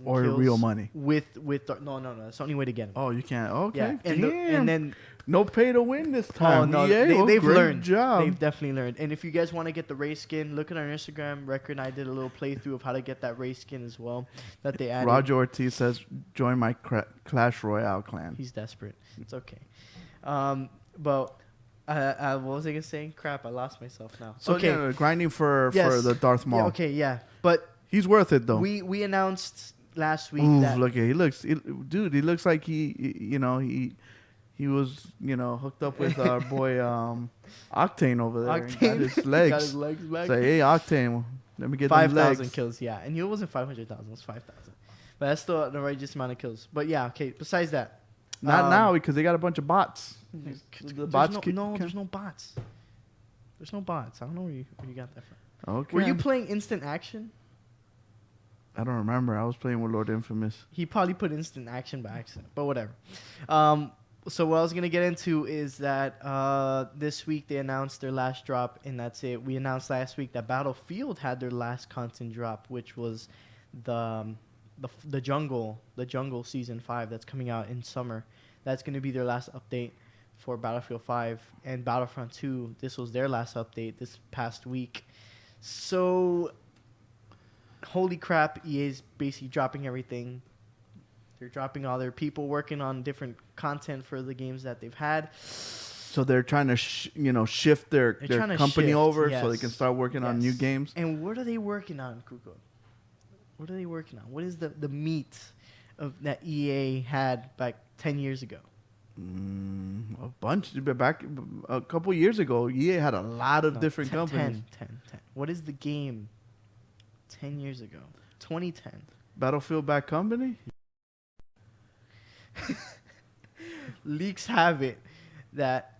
or kills real money with no, that's the only way to get them. Oh, you can't. Okay, yeah. And then no pay to win this time. Oh no, EA, they've learned. Job. They've definitely learned. And if you guys want to get the race skin, look at our Instagram. Record and I did a little playthrough of how to get that race skin as well that they added. Roger Ortiz says, "Join my Clash Royale clan." He's desperate. It's okay. But what was I gonna say? Crap, I lost myself now. So okay, grinding for the Darth Maul. Yeah, okay, yeah, but he's worth it though. We announced last week that look, he looks like he was hooked up with our boy Octane over there. Octane got his legs. got his legs back. Say, hey Octane, let me get 5,000 kills. Yeah, and it wasn't 500,000. It was 5,000. But that's still the righteous amount of kills. But yeah, okay. Besides that, not now because they got a bunch of bots. There's no bots. There's no bots. I don't know where you got that from. Okay. Were you playing Instant Action? I don't remember. I was playing with Lord Infamous. He probably put Instant Action by accident, but whatever. So what I was going to get into is that this week they announced their last drop, and that's it. We announced last week that Battlefield had their last content drop, which was the Jungle Season 5 that's coming out in summer. That's going to be their last update for Battlefield 5. And Battlefront 2, this was their last update this past week. So, holy crap, EA's basically dropping everything. They're dropping all their people working on different content for the games that they've had. So they're trying to shift their company over so they can start working on new games. And what are they working on, Kuko? What are they working on? What is the meat of that EA had back 10 years ago? A bunch. Back a couple years ago, EA had a lot of different companies. 10. What is the game 10 years ago? 2010. Battlefield Bad Company? Leaks have it that...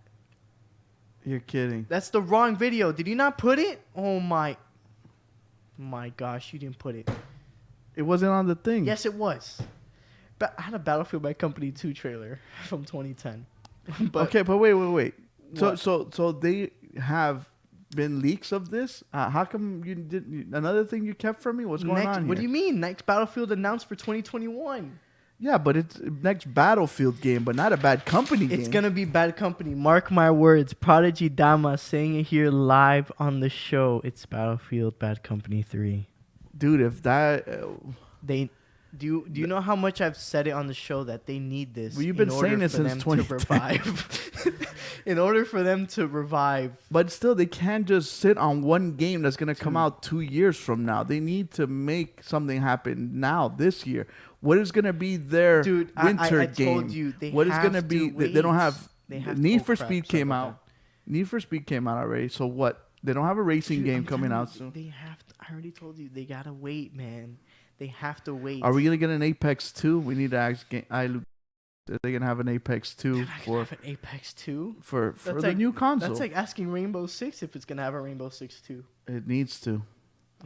You're kidding. That's the wrong video. Did you not put it? Oh my gosh, you didn't put it. It wasn't on the thing. Yes, it was. But I had a Battlefield Bad Company 2 trailer from 2010. Okay, but wait. So they have been leaks of this? How come you didn't? Another thing you kept from me? What's going on here? What do you mean? Next Battlefield announced for 2021. Yeah, but it's next Battlefield game, but not a Bad Company game. It's gonna be Bad Company. Mark my words. Prodigy Dama saying it here live on the show. It's Battlefield Bad Company 3. dude, if that. They do you know how much I've said it on the show that they need this? Well, you've been saying it since 2010. In order for them to revive. But still, they can't just sit on one game that's going to come out 2 years from now. They need to make something happen now, this year. What is going to be their winter I game? told you they what is have going to be? wait. They don't have. They have Need oh, for crap, Speed sorry came about out. Need for Speed came out already. So what? They don't have a racing Dude, game I'm coming telling out you, soon. They have to, I already told you they gotta wait, man. They have to wait. Are we gonna get an Apex 2? We need to ask. Are they gonna have an Apex 2 for have an Apex 2 for That's the like- new console? That's like asking Rainbow Six if it's gonna have a Rainbow Six 2. It needs to.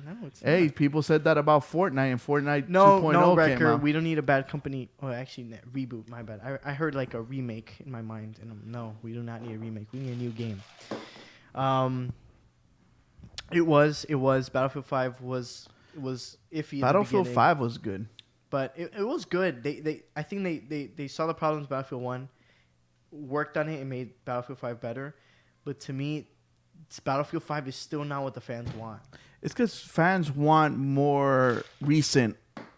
No, it's Hey, not. people said that about Fortnite, and Fortnite No, 2.0 no, came Wrecker. out. We don't need a bad company. Oh, actually, reboot. My bad. I heard like a remake in my mind, and no, we do not need a remake. We need a new game. It was Battlefield 5 was iffy. Battlefield in the 5 was good. but it was good. I think they saw the problems Battlefield 1, worked on it, and made Battlefield 5 better. But to me, Battlefield 5 is still not what the fans want. It's because fans want more recent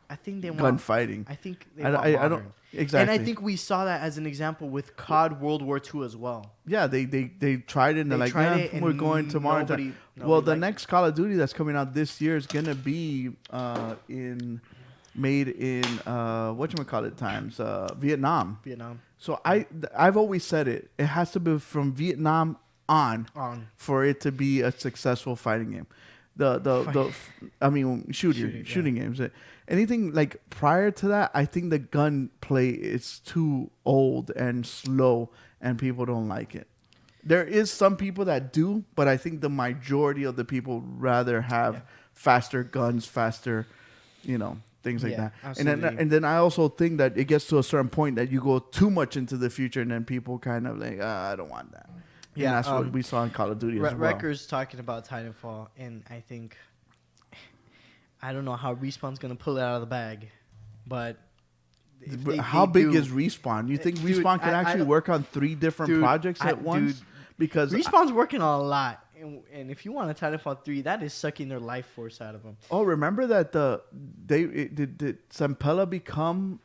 I think they want gunfighting. I think they I want don't modern. exactly. And I think we saw that as an example with COD World War II as well. Yeah, they tried it and they're like, tried yeah, it and we're going tomorrow. nobody Well, the liked next Call of Duty that's coming out this year is gonna be made in whatchamacallit times, Vietnam. Vietnam. So I've always said it. It has to be from Vietnam on for it to be a successful fighting game. Shooting games. Anything like prior to that, I think the gunplay is too old and slow, and people don't like it. There is some people that do, but I think the majority of the people rather have faster guns, faster, things like that. Absolutely. And then I also think that it gets to a certain point that you go too much into the future, and then people kind of like, I don't want that. Yeah, and that's what we saw in Call of Duty as well. Wrecker's talking about Titanfall, and I think I don't know how Respawn's gonna pull it out of the bag, but how big is Respawn? You think Respawn can actually work on 3 different projects at once? Because Respawn's working on a lot, and if you want a Titanfall 3, that is sucking their life force out of them. Oh, remember that did Sampella become?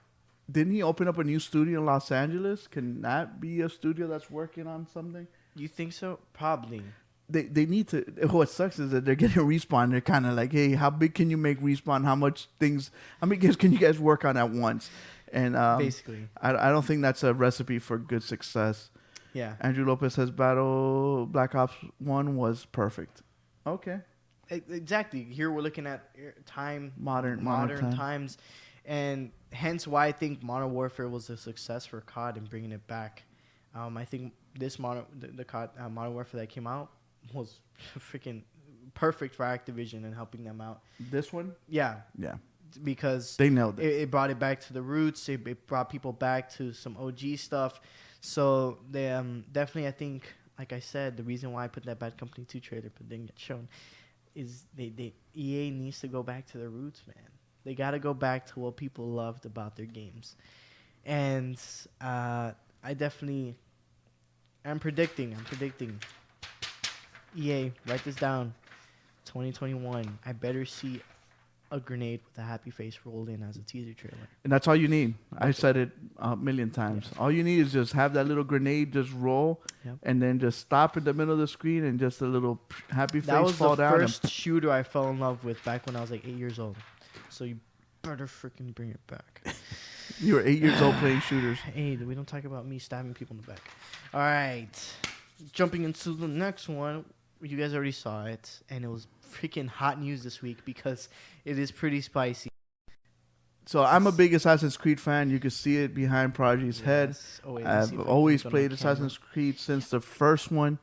Didn't he open up a new studio in Los Angeles? Can that be a studio that's working on something? You think so? Probably. They need to. What sucks is that they're getting Respawn. They're kind of like, hey, how big can you make Respawn? How many games can you guys work on at once? And basically, I don't think that's a recipe for good success. Yeah. Andrew Lopez says Black Ops 1 was perfect. Okay. Exactly. Here we're looking at modern time. times, and hence why I think Modern Warfare was a success for COD and bringing it back. I think this COD Modern Warfare that came out was freaking perfect for Activision and helping them out. This one? Yeah. Yeah. Because they nailed it. It brought it back to the roots. It brought people back to some OG stuff. So they definitely, I think, like I said, the reason why I put that Bad Company 2 trailer but didn't get shown is EA needs to go back to their roots, man. They got to go back to what people loved about their games. And I definitely am predicting. EA, write this down. 2021. I better see a grenade with a happy face rolled in as a teaser trailer. And that's all you need. I said it a million times. Yeah. All you need is just have that little grenade just roll, and then just stop in the middle of the screen and just a little happy face fall down. That was the first shooter I fell in love with back when I was like 8 years old. So you better freaking bring it back. You were 8 years old playing shooters. Hey, we don't talk about me stabbing people in the back. All right. Jumping into the next one. You guys already saw it, and it was freaking hot news this week because it is pretty spicy. So I'm a big Assassin's Creed fan. You can see it behind Prodigy's head. I've always played Assassin's Creed since the first one,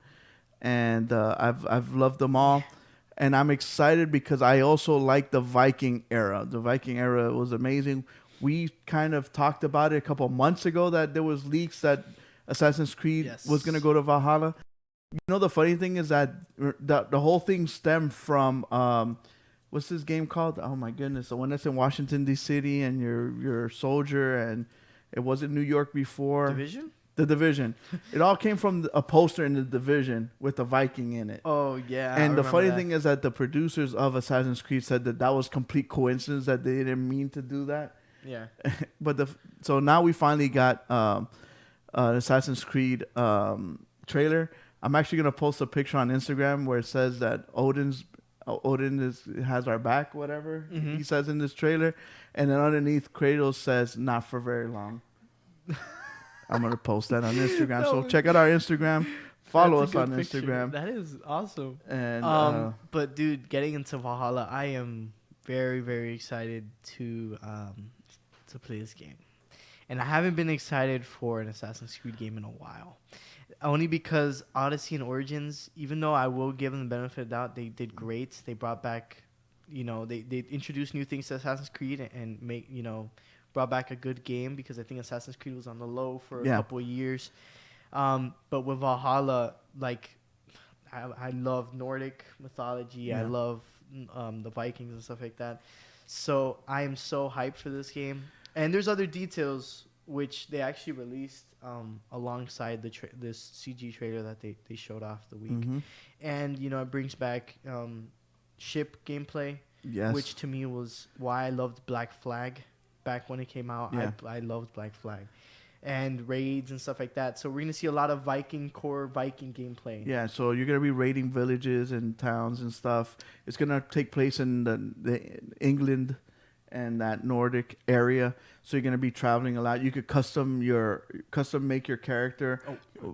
and I've loved them all. And I'm excited because I also like the Viking era. The Viking era was amazing. We kind of talked about it a couple of months ago that there was leaks that Assassin's Creed was going to go to Valhalla. You know, the funny thing is that the whole thing stemmed from what's this game called? Oh my goodness, the one that's in Washington D.C. and you're a soldier, and it wasn't New York before. Division? The Division. It all came from a poster in The Division with a Viking in it. Oh yeah. I And the remember funny that. thing is that the producers of Assassin's Creed said that that was complete coincidence, that they didn't mean to do that. Yeah. But so now we finally got an Assassin's Creed trailer. I'm actually gonna post a picture on Instagram where it says that Odin has our back, whatever he says in this trailer, and then underneath Kratos says "not for very long." I'm gonna post that on Instagram. So check out our Instagram. Follow us on picture. Instagram. That is awesome. And But dude, getting into Valhalla, I am very, very excited to play this game. And I haven't been excited for an Assassin's Creed game in a while. Only because Odyssey and Origins, even though I will give them the benefit of the doubt, they did great. They brought back, they introduced new things to Assassin's Creed and brought back a good game, because I think Assassin's Creed was on the low for a couple of years. But with Valhalla, like, I love Nordic mythology. Yeah. I love the Vikings and stuff like that. So I am so hyped for this game. And there's other details which they actually released alongside this CG trailer that they showed off the week. And, it brings back ship gameplay, which to me was why I loved Black Flag back when it came out. Yeah. I loved Black Flag. And raids and stuff like that. So we're going to see a lot of Viking gameplay. Yeah, so you're going to be raiding villages and towns and stuff. It's going to take place in the England and that Nordic area. So you're going to be traveling a lot. You could custom make your character,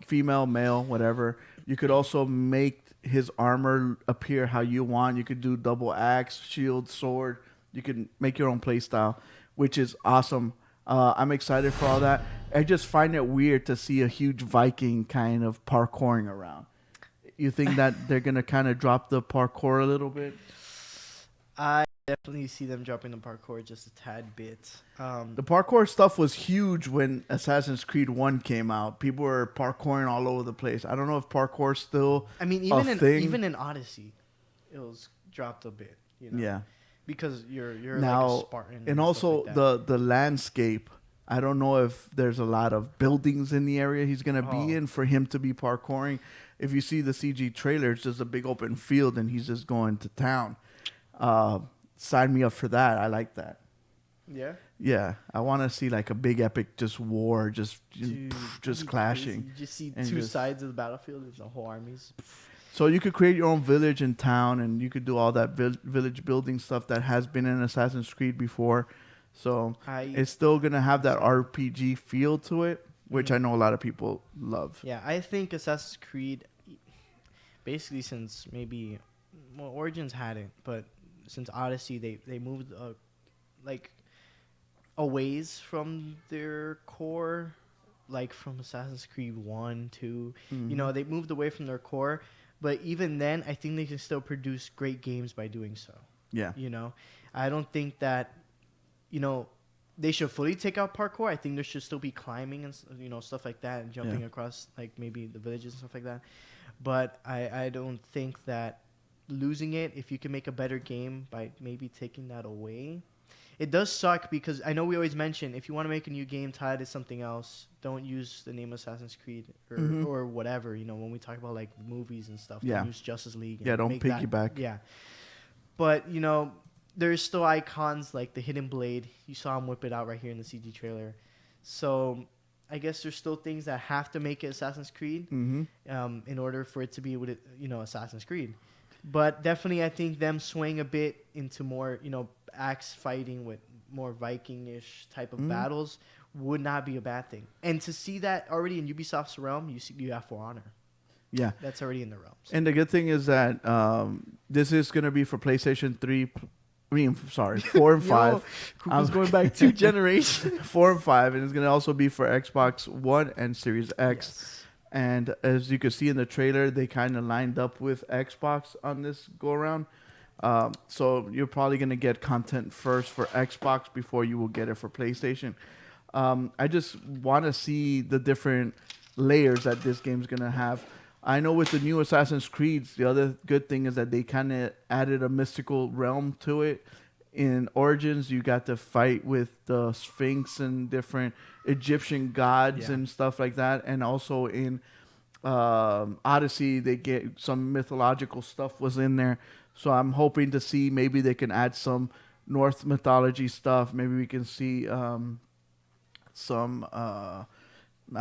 female, male, whatever. You could also make his armor appear how you want. You could do double axe, shield, sword. You can make your own play style, which is awesome. I'm excited for all that. I just find it weird to see a huge Viking kind of parkouring around. You think that they're going to kind of drop the parkour a little bit? I definitely see them dropping the parkour just a tad bit. The parkour stuff was huge when Assassin's Creed 1 came out. People were parkouring all over the place. I don't know if parkour's still even in Odyssey, it was dropped a bit. Yeah. Because you're now, like a Spartan. And also like the landscape. I don't know if there's a lot of buildings in the area he's going to be in for him to be parkouring. If you see the CG trailer, it's just a big open field and he's just going to town. Sign me up for that. I like that. Yeah? Yeah. I want to see like a big epic war, just clashing. You just see two sides of the battlefield. There's a whole armies. So you could create your own village and town, and you could do all that village building stuff that has been in Assassin's Creed before. So it's still going to have that RPG feel to it, which I know a lot of people love. Yeah, I think Assassin's Creed, basically since Origins had it, but since Odyssey, they moved a ways from their core, like from Assassin's Creed 1, 2. They moved away from their core. But even then, I think they can still produce great games by doing so. Yeah. I don't think that, they should fully take out parkour. I think there should still be climbing and, stuff like that, and jumping across, like, maybe the villages and stuff like that. But I don't think that losing it, if you can make a better game by maybe taking that away. It does suck because I know we always mention, if you want to make a new game tied to something else, don't use the name Assassin's Creed or whatever. When we talk about like movies and stuff, don't use Justice League. And don't piggyback. Yeah. But, there's still icons like the Hidden Blade. You saw him whip it out right here in the CG trailer. So I guess there's still things that have to make it Assassin's Creed in order for it to be, Assassin's Creed. But definitely, I think them swaying a bit into more, axe fighting with more Viking-ish type of battles would not be a bad thing. And to see that already in Ubisoft's realm, you have For Honor. Yeah. That's already in the realms. And the good thing is that this is going to be for PlayStation 3. 4 and 5. I was going back 2 generations. 4 and 5. And it's going to also be for Xbox One and Series X. Yes. And as you can see in the trailer, they kind of lined up with Xbox on this go-around. So you're probably going to get content first for Xbox before you will get it for PlayStation. I just want to see the different layers that this game's going to have. I know with the new Assassin's Creed, the other good thing is that they kind of added a mystical realm to it. in Origins, you got to fight with the Sphinx and different Egyptian gods Yeah. and stuff like that. And also in Odyssey, they get some mythological stuff was in there. So I'm hoping to see maybe they can add some North mythology stuff. Maybe we can see some. I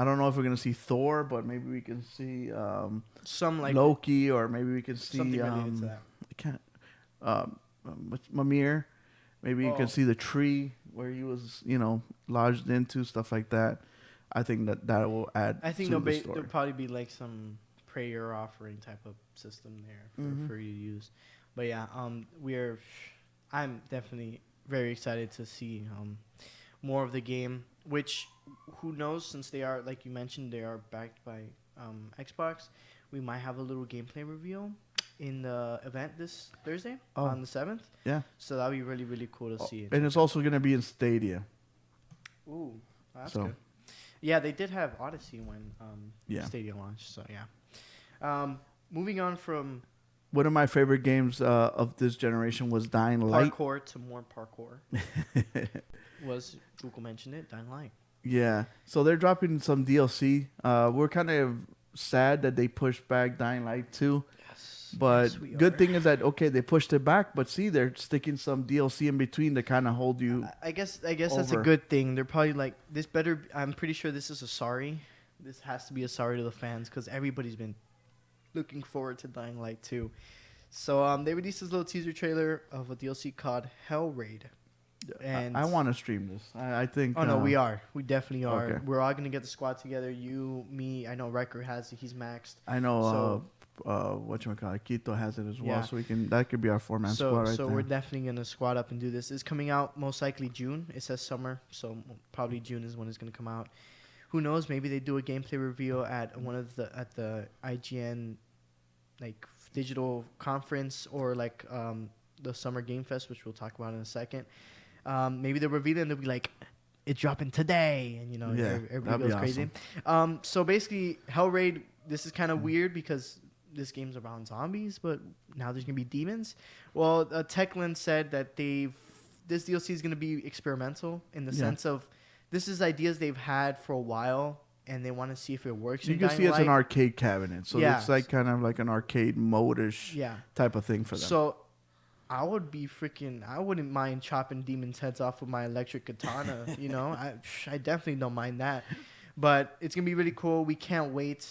don't know if we're gonna see Thor, but maybe we can see Some like Loki, or maybe we can something see related to that. I can't Mimir. Maybe you can Oh. see the tree where he was, lodged into, stuff like that. I think that will add. I think to there'll the story. there'll probably be like some prayer offering type of system there for you to use. But yeah, I'm definitely very excited to see more of the game. Which, who knows? Since they are, like you mentioned, they are backed by Xbox. We might have a little gameplay reveal in the event this Thursday on the 7th. Yeah. So that'll be really, really cool to see. And it's also going to be in Stadia. Ooh, that's So. good. Yeah, they did have Odyssey when Yeah. Stadia launched. So yeah. Moving on from One of my favorite games of this generation was Dying Light. parkour to more parkour. Was Google mentioned it? Dying Light. Yeah. So they're dropping some DLC. We're kind of sad that they pushed back Dying Light 2. Yes. But yes, we good are. thing is that, okay, they pushed it back, but see, they're sticking some DLC in between to kind of hold you. I guess that's a over. good thing. They're probably like this better. I'm pretty sure this is a sorry. This has to be a sorry to the fans because everybody's been looking forward to Dying Light 2. So they released this little teaser trailer of a DLC called Hell Raid. And I want to stream this. I think. Oh no, we are. We definitely are. Okay. We're all gonna get the squad together. You, me. I know Riker has it. He's maxed. I know. Whatchamacallit, Quito has it as well, Yeah. so that could be our 4-man squad right so there. we're definitely gonna squad up and do this. It's coming out most likely June. It says summer, so probably June is when it's gonna come out. Who knows? Maybe they do a gameplay reveal at the IGN like digital conference or like the Summer Game Fest, which we'll talk about in a second. Maybe they'll reveal it and they'll be like, it's dropping today, and everybody goes crazy. So basically, Hell Raid. This is kind of weird because this game's around zombies, but now there's gonna be demons. Well, Techland said that this DLC is gonna be experimental in the sense of this is ideas they've had for a while, and they want to see if it works. You can see it's an arcade cabinet, so it's like kind of like an arcade mode-ish type of thing for them. So I wouldn't mind chopping demons' heads off with my electric katana. I definitely don't mind that. But it's gonna be really cool. We can't wait.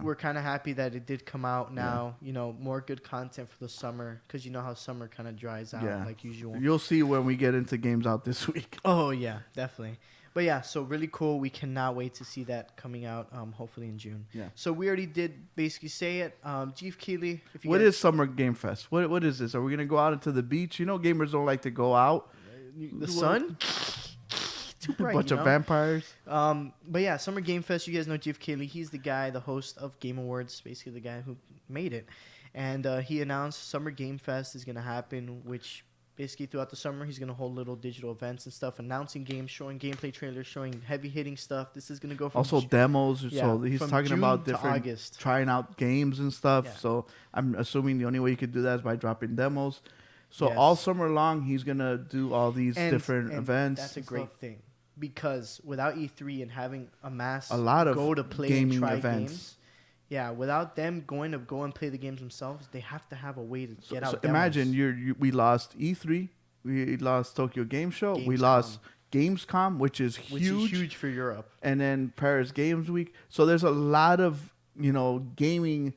We're kind of happy that it did come out now. More good content for the summer because you know how summer kind of dries out like usual. You'll see when we get into games out this week. Oh yeah, definitely. But yeah, so really cool. We cannot wait to see that coming out. Hopefully in June. Yeah. So we already did basically say it. Chief Keeley, what is Summer Game Fest? What is this? Are we gonna go out into the beach? Gamers don't like to go out. The sun. Too bright, bunch of vampires. But yeah, Summer Game Fest. You guys know Jeff Keighley. He's the guy, the host of Game Awards, basically the guy who made it. And he announced Summer Game Fest is going to happen, which basically throughout the summer he's going to hold little digital events and stuff, announcing games, showing gameplay trailers, showing heavy hitting stuff. This is going to go from also demos. So he's talking June about to different August. Trying out games and stuff. Yeah. So I'm assuming the only way you could do that is by dropping demos. So all summer long he's going to do all these different events. That's a great thing. Because without E3 and having a lot of go to play gaming and try events. games, without them going to go and play the games themselves, they have to have a way to get out. So imagine we lost E3, we lost Tokyo Game Show, we lost Gamescom, which is huge for Europe, and then Paris Games Week. So there's a lot of gaming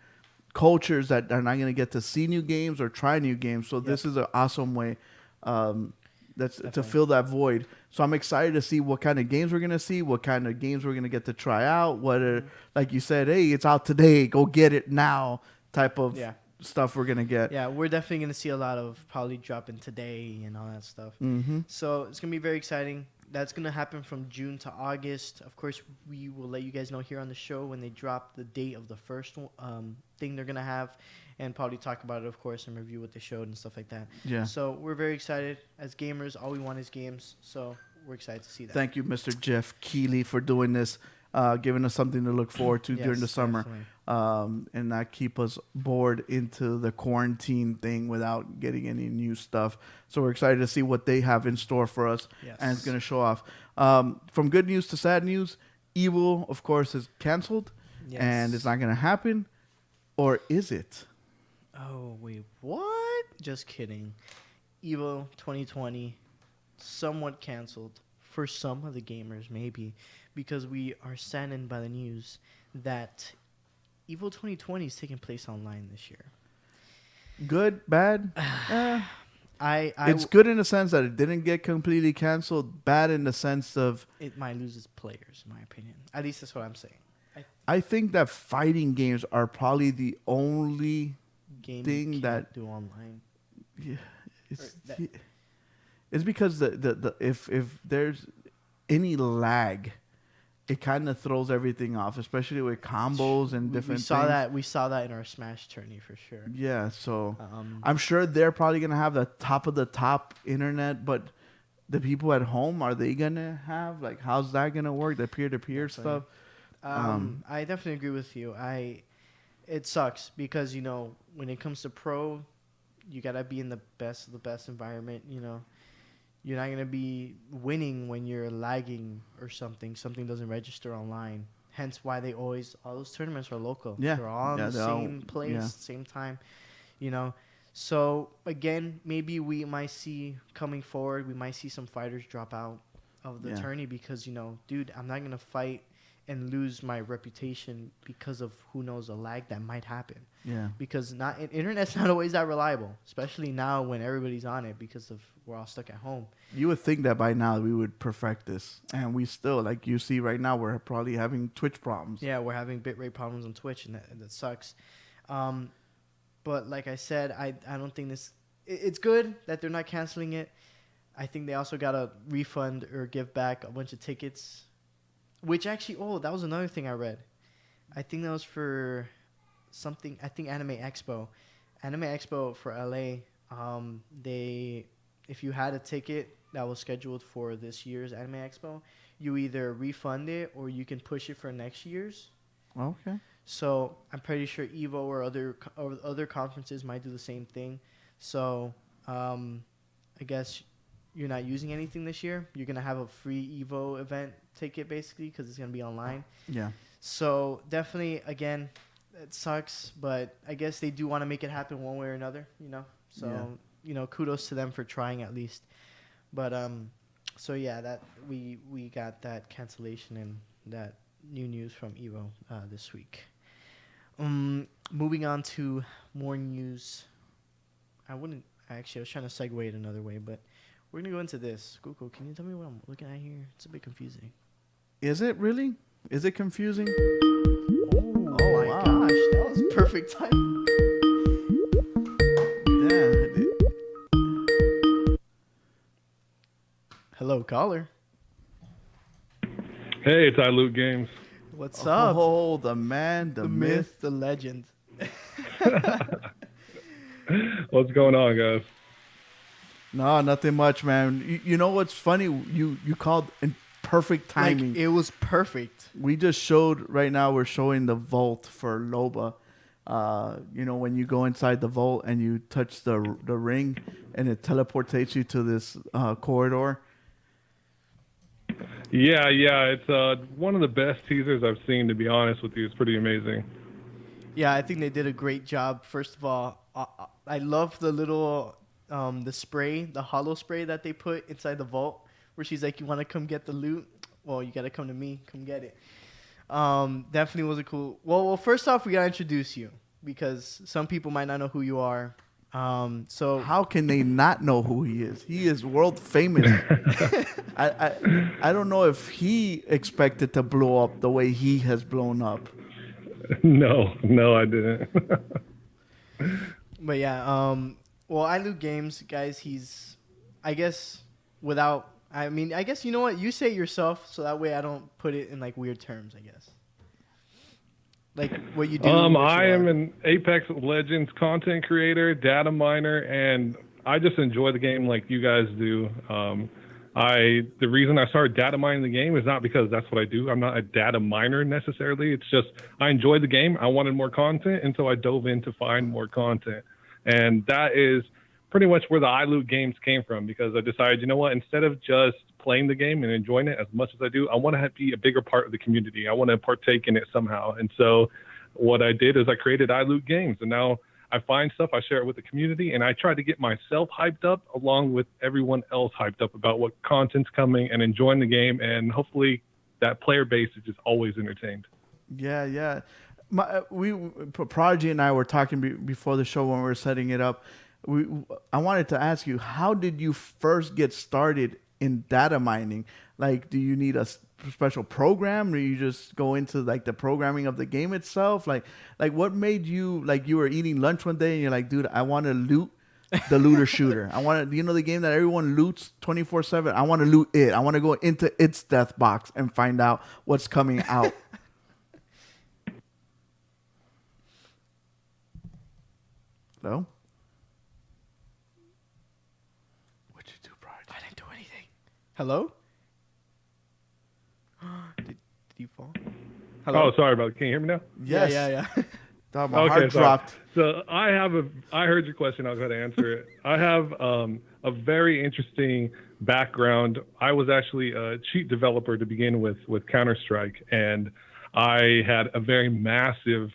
cultures that are not going to get to see new games or try new games. So this is an awesome way. To fill that void. So I'm excited to see what kind of games we're going to see, what kind of games we're going to get to try out, what are, like you said, hey, it's out today, go get it now type of stuff we're going to get. Yeah, we're definitely going to see a lot of probably dropping today and all that stuff. Mm-hmm. So it's going to be very exciting. That's going to happen from June to August. Of course, we will let you guys know here on the show when they drop the date of the first thing they're going to have. And probably talk about it, of course, and review what they showed and stuff like that. Yeah. So we're very excited. As gamers, all we want is games. So we're excited to see that. Thank you, Mr. Jeff Keighley, for doing this, giving us something to look forward to during the summer. and not keep us bored into the quarantine thing without getting any new stuff. So we're excited to see what they have in store for us, and it's going to show off. From good news to sad news, Evil, of course, is canceled, and it's not going to happen. Or is it? Oh, wait, what? Just kidding. Evo 2020, somewhat canceled for some of the gamers, maybe, because we are saddened by the news that Evo 2020 is taking place online this year. Good, bad? It's good in the sense that it didn't get completely canceled. Bad in the sense of it might lose its players, in my opinion. At least that's what I'm saying. I think that fighting games are probably the only thing that do online. Yeah, it's because if there's any lag, it kind of throws everything off, especially with combos and different things. We saw that in our Smash tourney for sure. Yeah, so I'm sure they're probably gonna have the top of the top internet, but the people at home, are they gonna have, like, how's that gonna work? The peer-to-peer stuff. I definitely agree with you. It sucks because, you know, when it comes to pro, you gotta be in the best of the best environment. You know, you're not gonna be winning when you're lagging or something doesn't register online. Hence why all those tournaments are local. Yeah, they're all in the same place, same time. You know, so again, maybe we might see coming forward, we might see some fighters drop out of the tourney because, you know, dude, I'm not gonna fight and lose my reputation because of who knows a lag that might happen. Yeah. Because internet's not always that reliable, especially now when everybody's on it because of we're all stuck at home. You would think that by now we would perfect this, and we still, like you see right now, we're probably having Twitch problems. Yeah, we're having bitrate problems on Twitch, and that sucks. But like I said, I don't think this. It's good that they're not canceling it. I think they also gotta refund or give back a bunch of tickets. Which actually, that was another thing I read. I think that was for something. I think Anime Expo for LA. If you had a ticket that was scheduled for this year's Anime Expo, you either refund it or you can push it for next year's. Okay. So I'm pretty sure Evo or other conferences might do the same thing. So I guess you're not using anything this year. You're going to have a free Evo event ticket basically because it's going to be online. Yeah. So definitely, again, it sucks, but I guess they do want to make it happen one way or another, you know. So, you know, kudos to them for trying at least. But so yeah, that we got that cancellation and that new news from Evo this week. Moving on to more news. I was trying to segue it another way, but we're going to go into this. Google, can you tell me what I'm looking at here? It's a bit confusing. Is it really? Is it confusing? Oh my gosh. That was perfect time. Yeah. Hello, caller. Hey, it's iLoot Games. What's up? Oh, the man, the myth, the legend. What's going on, guys? No, nothing much, man. You know what's funny? You called in perfect timing. Like, it was perfect. We just showed right now. We're showing the vault for Loba. You know, when you go inside the vault and you touch the ring, and it teleportates you to this corridor. Yeah, it's one of the best teasers I've seen. To be honest with you, it's pretty amazing. Yeah, I think they did a great job. First of all, I love the little the spray, the hollow spray that they put inside the vault, where she's like, "You want to come get the loot? Well, you got to come to me. Come get it." Definitely was a cool. Well, first off, we gotta introduce you because some people might not know who you are. So how can they not know who he is? He is world famous. I don't know if he expected to blow up the way he has blown up. No, I didn't. But yeah, well, iLoot Games, guys, he's, I guess, you know what? You say it yourself, so that way I don't put it in, like, weird terms, I guess. Like, what you do. I am an Apex Legends content creator, data miner, and I just enjoy the game like you guys do. The reason I started data mining the game is not because that's what I do. I'm not a data miner necessarily. It's just I enjoyed the game. I wanted more content, and so I dove in to find more content. And that is pretty much where the iLoot games came from, because I decided, you know what, instead of just playing the game and enjoying it as much as I do, I want to be a bigger part of the community. I want to partake in it somehow. And so what I did is I created iLoot games, and now I find stuff, I share it with the community, and I try to get myself hyped up along with everyone else hyped up about what content's coming and enjoying the game, and hopefully that player base is just always entertained. Yeah, yeah. Prodigy and I were talking before the show when we were setting it up. I wanted to ask you, how did you first get started in data mining? Like, do you need a special program, or you just go into like the programming of the game itself? Like what made you, like, you were eating lunch one day and you're like, dude, I want to loot the looter shooter. I want to, you know, the game that everyone loots 24/7. I want to loot it. I want to go into its death box and find out what's coming out. Hello? What'd you do, Prodigy? I didn't do anything. Hello? Did you fall? Hello? Oh, sorry about it. Can you hear me now? Yes. Yeah. Dog, my heart dropped. So I heard your question. I'll go ahead and answer it. I have a very interesting background. I was actually a cheat developer to begin with Counter-Strike, and I had a very massive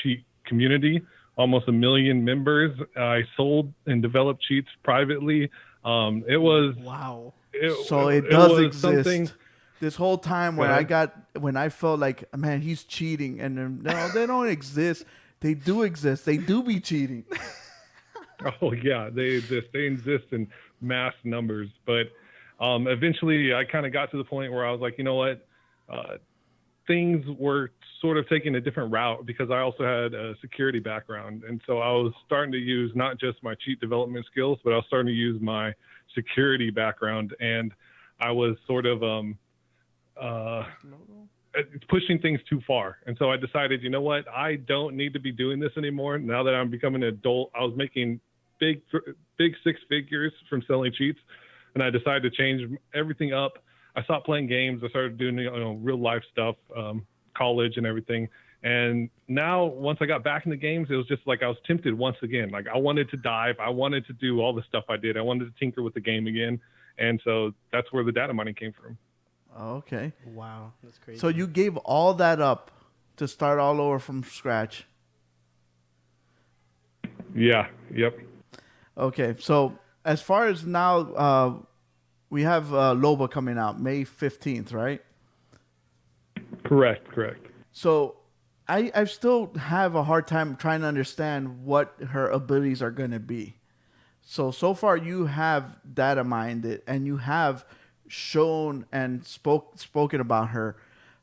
cheat community, almost 1 million members. I sold and developed cheats privately. It was wow. It does exist. This whole time when I felt like, man, he's cheating, and then, no, they don't exist. They do exist. They do be cheating. Oh yeah, they exist. They exist in mass numbers. But eventually, I kind of got to the point where I was like, you know what, things were sort of taking a different route, because I also had a security background, and so I was starting to use not just my cheat development skills, but I was starting to use my security background, and I was sort of it's pushing things too far. And so I decided, you know what, I don't need to be doing this anymore. Now that I'm becoming an adult, I was making big 6 figures from selling cheats, and I decided to change everything up. I stopped playing games. I started doing, you know, real life stuff, college and everything. And now, once I got back in the games, it was just like I was tempted once again. Like, I wanted to dive. I wanted to do all the stuff I did. I wanted to tinker with the game again. And so that's where the data mining came from. Okay. Wow, that's crazy. So you gave all that up to start all over from scratch. Yeah. Yep. Okay. So as far as now, we have Loba coming out May 15th, right? Correct. So I still have a hard time trying to understand what her abilities are going to be. So far you have data mined it, and you have shown and spoken about her.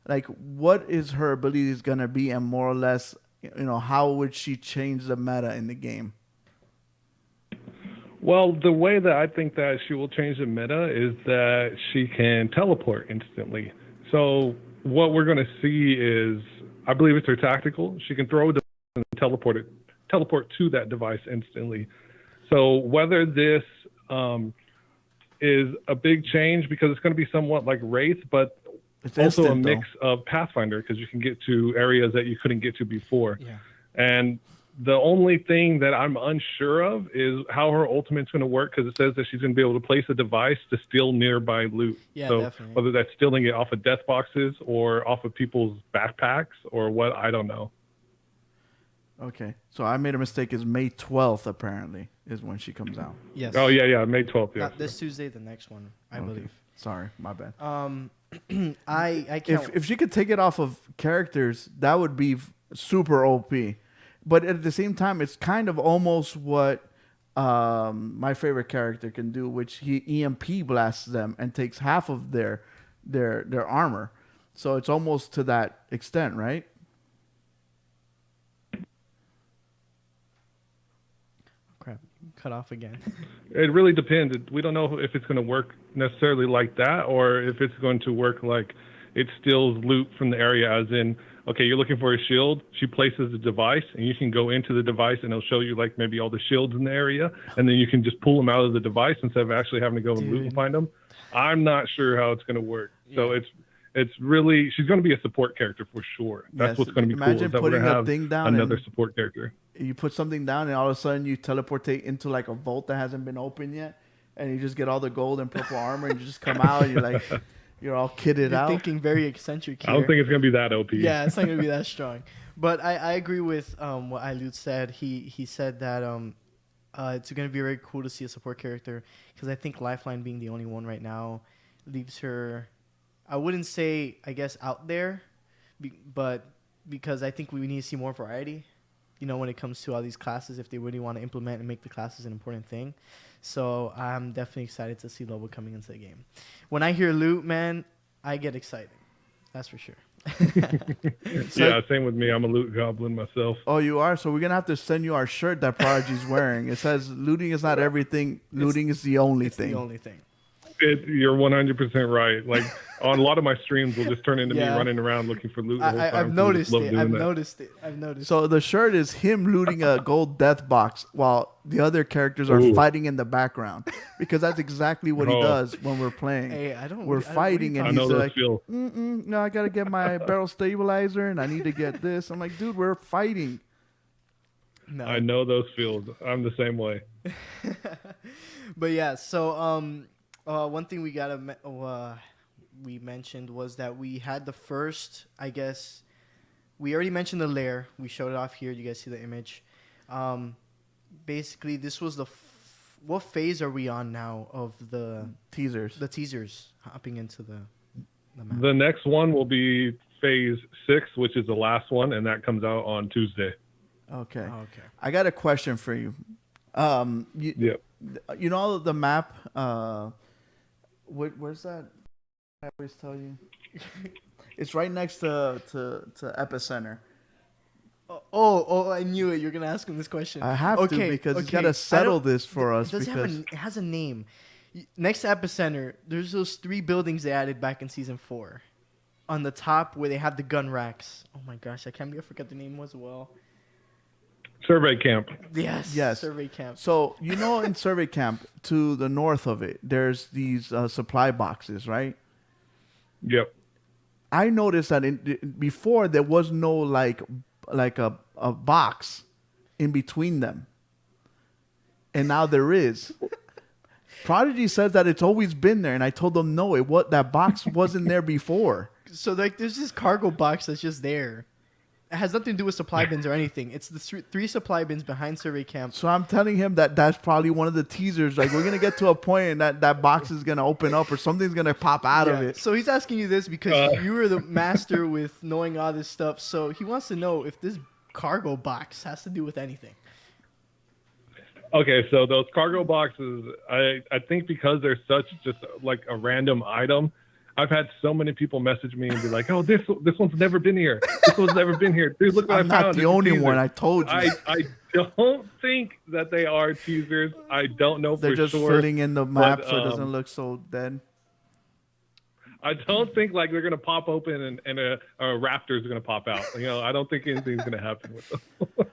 Like, what is her abilities going to be, and more or less, you know, how would she change the meta in the game? Well, the way that I think that she will change the meta is that she can teleport instantly. So what we're going to see is, I believe it's her tactical. She can throw a device and teleport to that device instantly. So whether this is a big change, because it's going to be somewhat like Wraith, but it's also a mix of Pathfinder, because you can get to areas that you couldn't get to before. Yeah. And the only thing that I'm unsure of is how her ultimate's going to work, because it says that she's going to be able to place a device to steal nearby loot. Yeah, so definitely. Whether that's stealing it off of death boxes or off of people's backpacks or what, I don't know. Okay. So I made a mistake. It's May 12th, apparently, is when she comes out. Yes. Oh, yeah, May 12th. Yeah. Not this Tuesday, the next one, I believe. Sorry, my bad. I can't. If she could take it off of characters, that would be super OP. But at the same time, it's kind of almost what my favorite character can do, which he EMP blasts them and takes half of their armor. So it's almost to that extent, right? Crap, cut off again. It really depends. We don't know if it's going to work necessarily like that, or if it's going to work like it steals loot from the area, as in, okay, you're looking for a shield. She places the device, and you can go into the device, and it'll show you like maybe all the shields in the area, and then you can just pull them out of the device instead of actually having to go and loot and find them. I'm not sure how it's going to work. So it's really, she's going to be a support character for sure. That's what's going to be cool. Imagine putting a thing down, another support character. You put something down, and all of a sudden you teleportate into like a vault that hasn't been opened yet, and you just get all the gold and purple armor, and you just come out, and you're like, you're all kitted out. Thinking very eccentric here. I don't think it's going to be that OP. Yeah, it's not going to be that strong. But I agree with what Ilud said. He said that it's going to be very cool to see a support character, because I think Lifeline being the only one right now leaves her, I wouldn't say, I guess, out there, but because I think we need to see more variety, when it comes to all these classes, if they really want to implement and make the classes an important thing. So I'm definitely excited to see Loba coming into the game. When I hear loot, man, I get excited. That's for sure. Yeah, same with me. I'm a loot goblin myself. Oh, you are? So we're going to have to send you our shirt that Prodigy's wearing. It says, looting is not everything. Looting is the only thing. The only thing. You're 100% right. Like on a lot of my streams, will just turn into me running around looking for loot. I've noticed it. I've noticed it. So the shirt is him looting a gold death box while the other characters are fighting in the background, because that's exactly what he does when we're playing. Hey, we're fighting, and he's like, no, I gotta get my barrel stabilizer, and I need to get this. I'm like, dude, we're fighting. No. I know those feels. I'm the same way. But yeah, so one thing we mentioned was that we had the first, I guess, we already mentioned the lair. We showed it off here. You guys see the image. Basically, this was what phase are we on now of the teasers? The teasers hopping into the map. The next one will be phase 6, which is the last one, and that comes out on Tuesday. Okay. I got a question for you. You know the map. Where's that? I always tell you. It's right next to Epicenter. Oh! I knew it. You're gonna ask him this question. I have to, because he's gotta settle this for us. It has a name. Next to Epicenter, there's those 3 buildings they added back in season 4. On the top where they have the gun racks. Oh my gosh, I forget the name as well. Survey camp. Yes. Survey camp. So in survey camp, to the north of it, there's these supply boxes, right? Yep. I noticed that before there was no like a box in between them, and now there is. Prodigy says that it's always been there, and I told them no, that box wasn't there before. So like, there's this cargo box that's just there. It has nothing to do with supply bins or anything. It's the 3 supply bins behind survey camp. So I'm telling him that that's probably one of the teasers. Like, we're going to get to a point and that box is going to open up or something's going to pop out of it. So he's asking you this because you were the master with knowing all this stuff. So he wants to know if this cargo box has to do with anything. Okay, so those cargo boxes, I think because they're such just like a random item, I've had so many people message me and be like, "Oh, this one's never been here. This one's never been here. Dude, look what I found." I'm not the only one. I told you. I don't think that they are teasers. I don't know They're for sure. They're just filling in the map so it doesn't look so dead. I don't think like they're gonna pop open and a raptor is gonna pop out. I don't think anything's gonna happen with them.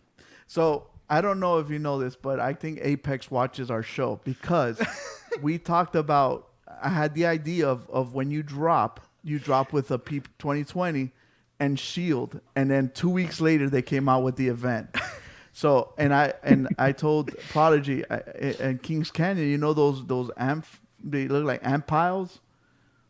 So I don't know if you know this, but I think Apex watches our show because we talked about. I had the idea of when you drop with a Peep 2020 and Shield, and then 2 weeks later they came out with the event. So I told Prodigy and Kings Canyon, those they look like ant piles,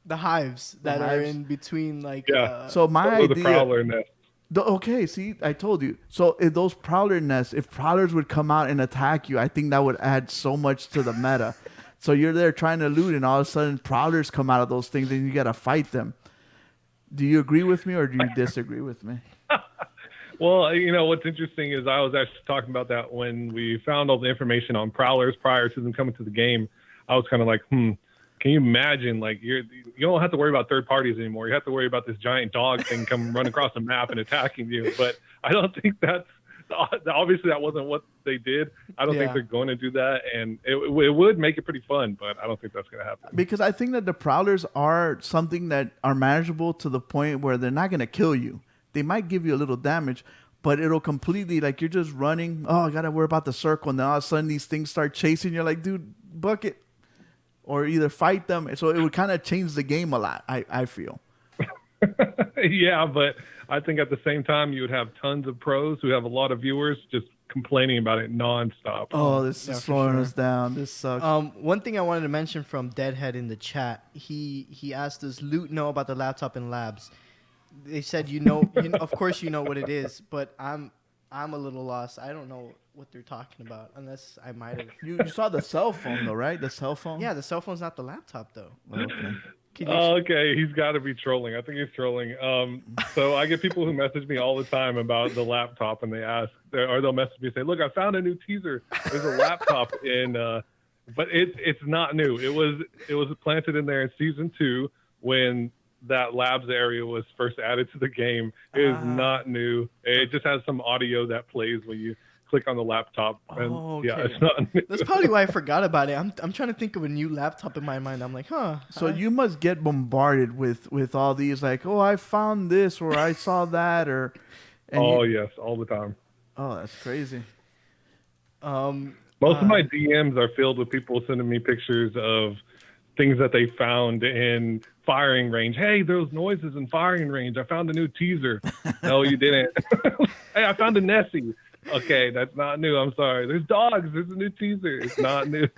the hives that are in between, like so my idea. The prowler nest. Okay, see, I told you. So if those prowler nests, if prowlers would come out and attack you, I think that would add so much to the meta. So you're there trying to loot, and all of a sudden prowlers come out of those things, and you got to fight them. Do you agree with me, or do you disagree with me? Well, what's interesting is I was actually talking about that when we found all the information on prowlers prior to them coming to the game. I was kind of like, can you imagine? Like, you don't have to worry about third parties anymore. You have to worry about this giant dog thing coming run across the map and attacking you. But I don't think that's obviously that wasn't what they did. I don't think Yeah. they're going to do that, and it would make it pretty fun, but I don't think that's going to happen. Because I think that the prowlers are something that are manageable to the point where they're not going to kill you. They might give you a little damage, but it'll completely, like, you're just running. Oh, I got to worry about the circle. And then all of a sudden these things start chasing. You're like, dude, book it. Or either fight them. So it would kind of change the game a lot, I feel. Yeah, but I think at the same time you would have tons of pros who have a lot of viewers just complaining about it nonstop. Oh, this Yeah, is for slowing sure. us down. This sucks. One thing I wanted to mention from Deadhead in the chat, he asked, does Loot know about the laptop in labs? They said, of course you know what it is, but I'm a little lost. I don't know what they're talking about, unless I might have. You saw the cell phone, though, right? The cell phone? Yeah, the cell phone's not the laptop, though. Okay. Can you Oh, okay, he's got to be trolling. I think he's trolling. So I get people who message me all the time about the laptop, and they ask, or they'll message me and say, "Look, I found a new teaser. There's a laptop in, but it's not new. It was planted in there in season 2 when that labs area was first added to the game. It is not new. It just has some audio that plays when you click on the laptop. And okay. yeah, it's not new. That's probably why I forgot about it. I'm trying to think of a new laptop in my mind. I'm like, So you must get bombarded with all these, like, oh, I found this, or I saw that, or. Yes, all the time. Oh, that's crazy. Most of my DMs are filled with people sending me pictures of things that they found in firing range. Hey, those noises in firing range. I found a new teaser. No, you didn't. Hey, I found a Nessie. Okay, that's not new. I'm sorry. There's dogs. There's a new teaser. It's not new.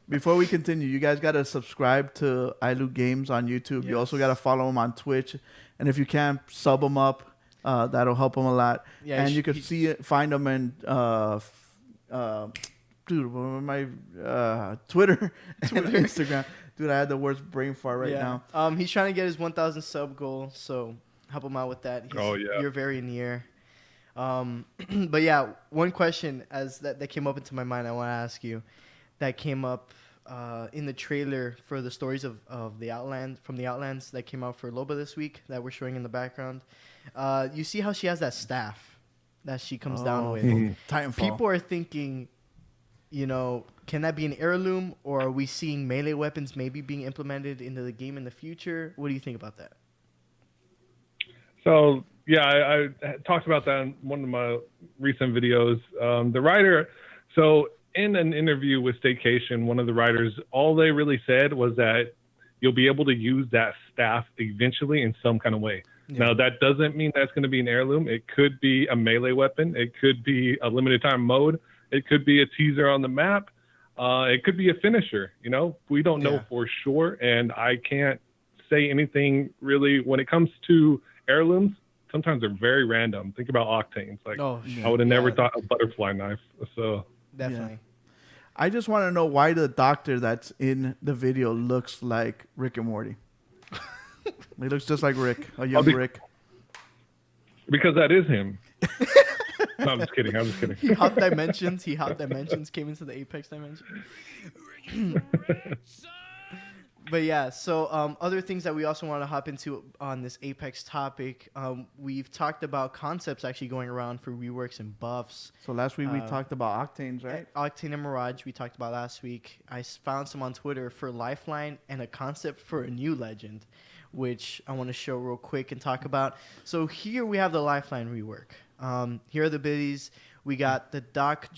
Before we continue, you guys got to subscribe to iLoot Games on YouTube. You also got to follow him on Twitch. And if you can, sub him up. That'll help him a lot. Yeah, and you can find him in dude, my Twitter and Instagram. Dude, I had the worst brain fart right now. He's trying to get his 1,000 sub goal, so help him out with that. You're very near. But yeah, one question that came up into my mind I want to ask you, that came up in the trailer for the stories of the Outlands that came out for Loba this week that we're showing in the background. You see how she has that staff that she comes down with. Titanfall. People are thinking, can that be an heirloom, or are we seeing melee weapons maybe being implemented into the game in the future? What do you think about that? So, yeah, I talked about that in one of my recent videos. The writer, so in an interview with Staycation, one of the writers, all they really said was that you'll be able to use that staff eventually in some kind of way. Yeah. Now, that doesn't mean that's going to be an heirloom. It could be a melee weapon. It could be a limited time mode. It could be a teaser on the map. It could be a finisher. We don't know for sure, and I can't say anything really when it comes to heirlooms. Sometimes they're very random. Think about octanes. I would have never thought a butterfly knife. So definitely. Yeah. I just want to know why the doctor that's in the video looks like Rick and Morty. He looks just like Rick, a young Rick. Because that is him. No, I'm just kidding. He hopped dimensions. Came into the Apex dimension. But yeah, so other things that we also want to hop into on this Apex topic, we've talked about concepts actually going around for reworks and buffs. So last week we talked about Octanes, right? Octane and Mirage we talked about last week. I found some on Twitter for Lifeline and a concept for a new legend, which I want to show real quick and talk about. So here we have the Lifeline rework. Here are the biddies. We got the Doc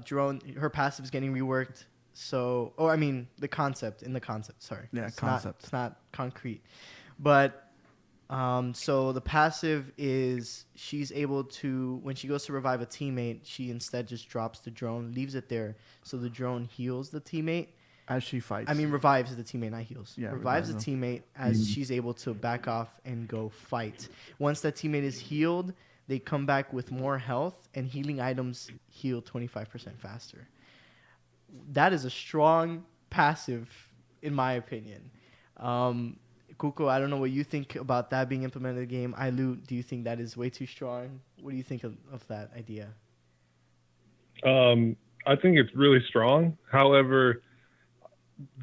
drone. Her passive's getting reworked. So, the concept, sorry. Yeah, It's not concrete. But, so the passive is she's able to, when she goes to revive a teammate, she instead just drops the drone, leaves it there. So the drone heals the teammate. As she fights. Revives the teammate, not heals. Yeah, revives the teammate as she's able to back off and go fight. Once that teammate is healed, they come back with more health, and healing items heal 25% faster. That is a strong passive, in my opinion. Kuko, I don't know what you think about that being implemented in the game. iLoot, do you think that is way too strong? What do you think of that idea? I think it's really strong. However,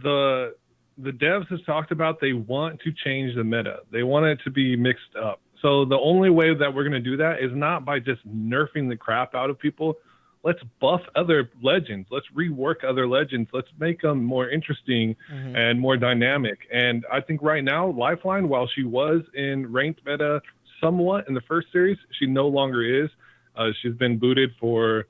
the devs have talked about they want to change the meta. They want it to be mixed up. So the only way that we're going to do that is not by just nerfing the crap out of people. Let's buff other legends. Let's rework other legends. Let's make them more interesting and more dynamic. And I think right now, Lifeline, while she was in ranked meta somewhat in the first series, she no longer is. She's been booted for,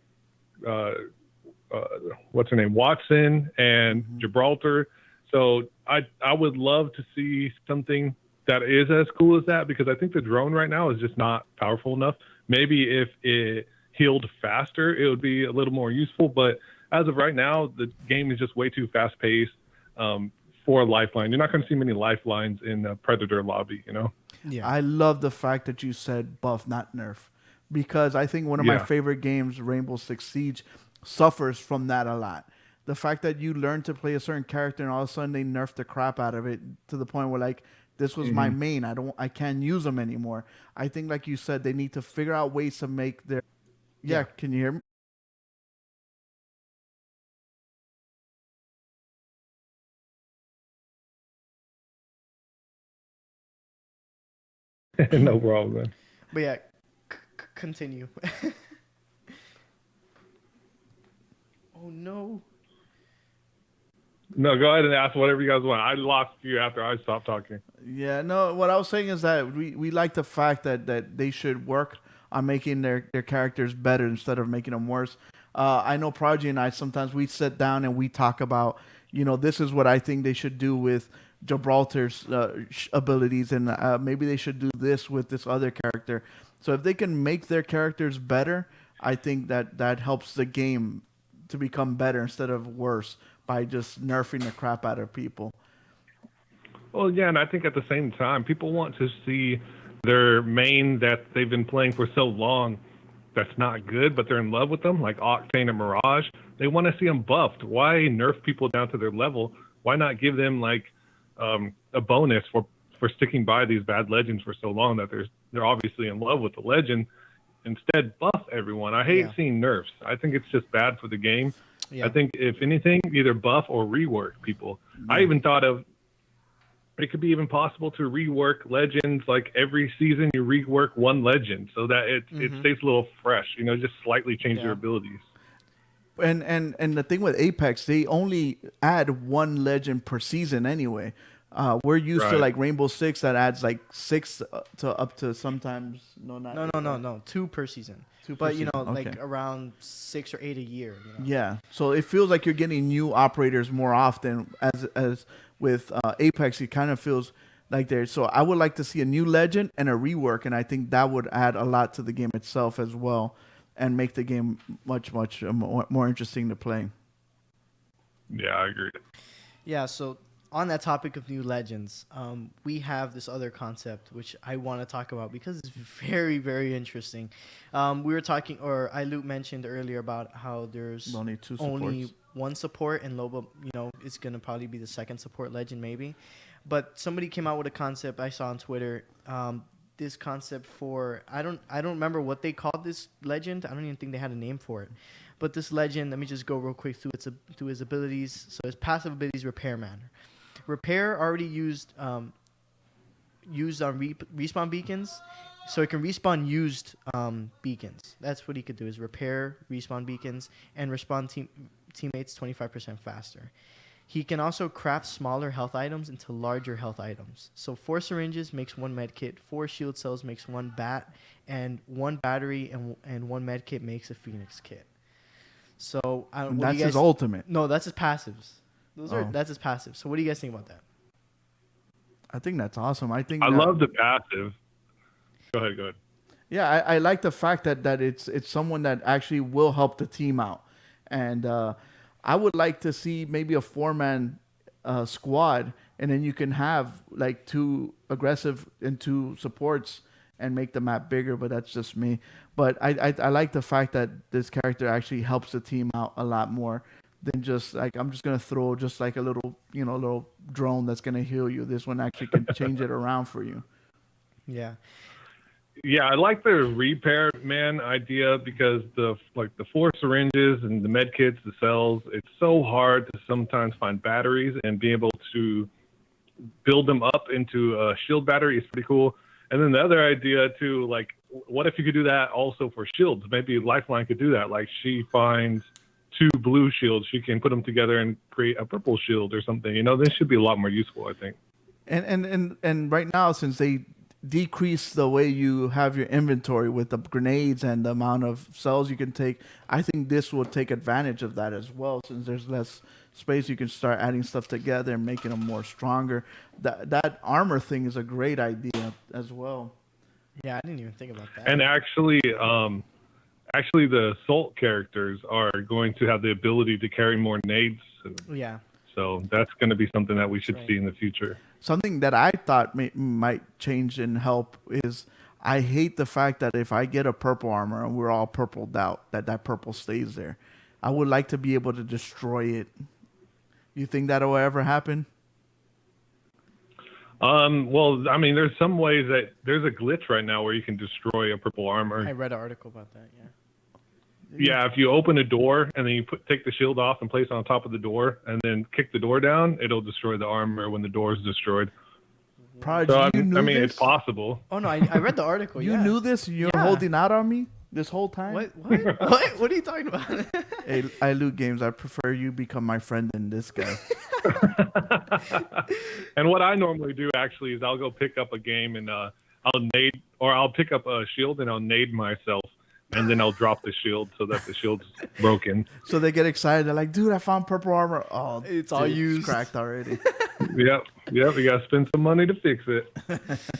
what's her name, Watson and Gibraltar. So I would love to see something that is as cool as that, because I think the drone right now is just not powerful enough. Maybe if it healed faster, it would be a little more useful. But as of right now, the game is just way too fast paced for a Lifeline. You're not going to see many Lifelines in the Predator lobby, you know? Yeah. I love the fact that you said buff, not nerf, because I think one of my favorite games, Rainbow Six Siege, suffers from that a lot. The fact that you learn to play a certain character and all of a sudden they nerf the crap out of it to the point where, like, this was my main. I can't use them anymore. I think, like you said, they need to figure out ways to make their... Yeah, can you hear me? No problem, man. But yeah, continue. Oh no. No, go ahead and ask whatever you guys want. I lost you after I stopped talking. Yeah, no, what I was saying is that we like the fact that they should work on making their characters better instead of making them worse. I know Prodigy and I, sometimes we sit down and we talk about, this is what I think they should do with Gibraltar's abilities, and maybe they should do this with this other character. So if they can make their characters better, I think that helps the game to become better instead of worse by just nerfing the crap out of people. Well, yeah, and I think at the same time, people want to see their main that they've been playing for so long that's not good, but they're in love with them, like Octane and Mirage. They want to see them buffed. Why nerf people down to their level? Why not give them like a bonus for sticking by these bad legends for so long that they're obviously in love with the legend? Instead, buff everyone. I hate seeing nerfs. I think it's just bad for the game. I think if anything, either buff or rework people. I even thought of it could be even possible to rework legends, like every season you rework one legend so that it stays a little fresh, just slightly change your abilities. And the thing with Apex, they only add one legend per season anyway. We're used to like Rainbow Six that adds like 6 to up to sometimes no, 2 per season. But like around 6 or 8 a year. Yeah, so it feels like you're getting new operators more often. As with Apex, it kind of feels like there. So I would like to see a new legend and a rework, and I think that would add a lot to the game itself as well, and make the game much more interesting to play. Yeah, I agree. Yeah, so on that topic of new legends, we have this other concept which I want to talk about because it's very, very interesting. We were talking, or Luke mentioned earlier about how there's only one support, and Loba, it's going to probably be the second support legend maybe. But somebody came out with a concept I saw on Twitter. This concept for, I don't remember what they called this legend. I don't even think they had a name for it. But this legend, let me just go real quick through his abilities. So his passive ability is Repairman. Repair already used on respawn beacons, so it can respawn used beacons. That's what he could do, is repair respawn beacons and respawn teammates 25% faster. He can also craft smaller health items into larger health items. So 4 syringes makes 1 med kit, 4 shield cells makes 1 bat, and 1 battery and 1 med kit makes a Phoenix kit. So that's his ultimate. No, that's his passives. That's his passive. So what do you guys think about that? I think that's awesome. I love the passive. Go ahead. Yeah, I like the fact that it's someone that actually will help the team out. And I would like to see maybe a 4-man squad, and then you can have like 2 aggressive and 2 supports and make the map bigger, but that's just me. But I like the fact that this character actually helps the team out a lot more than just like, I'm just going to throw just like a little, little drone that's going to heal you. This one actually can change it around for you. Yeah. Yeah, I like the repair man idea because the 4 syringes and the med kits, the cells, it's so hard to sometimes find batteries, and being able to build them up into a shield battery is pretty cool. And then the other idea too, like, what if you could do that also for shields? Maybe Lifeline could do that. Like, she finds 2 blue shields, she can put them together and create a purple shield or something. This should be a lot more useful, I think. And right now, since they decrease the way you have your inventory with the grenades and the amount of cells you can take, I think this will take advantage of that as well. Since there's less space, you can start adding stuff together and making them more stronger. That armor thing is a great idea as well. Yeah, I didn't even think about that. And actually, the Assault characters are going to have the ability to carry more nades. Yeah. So that's going to be something that we should see in the future. Something that I thought might change and help is I hate the fact that if I get a purple armor and we're all purpled out, that purple stays there. I would like to be able to destroy it. You think that will ever happen? Well, I mean, there's some ways that there's a glitch right now where you can destroy a purple armor. I read an article about that, yeah. Yeah, if you open a door and then you take the shield off and place it on top of the door and then kick the door down, it'll destroy the armor when the door is destroed. Prodigy, So, you knew this? it's possible. Oh, no, I read the article, You knew this? You're holding out on me this whole time? What? What are you talking about? Hey, I loot games. I prefer you become my friend than this guy. And what I normally do actually is I'll go pick up a game and I'll pick up a shield and I'll nade myself. And then I'll drop the shield so that the shield's broken. So they get excited. They're like, dude, I found purple armor. Oh, it's all used. It's cracked already. Yep. We got to spend some money to fix it.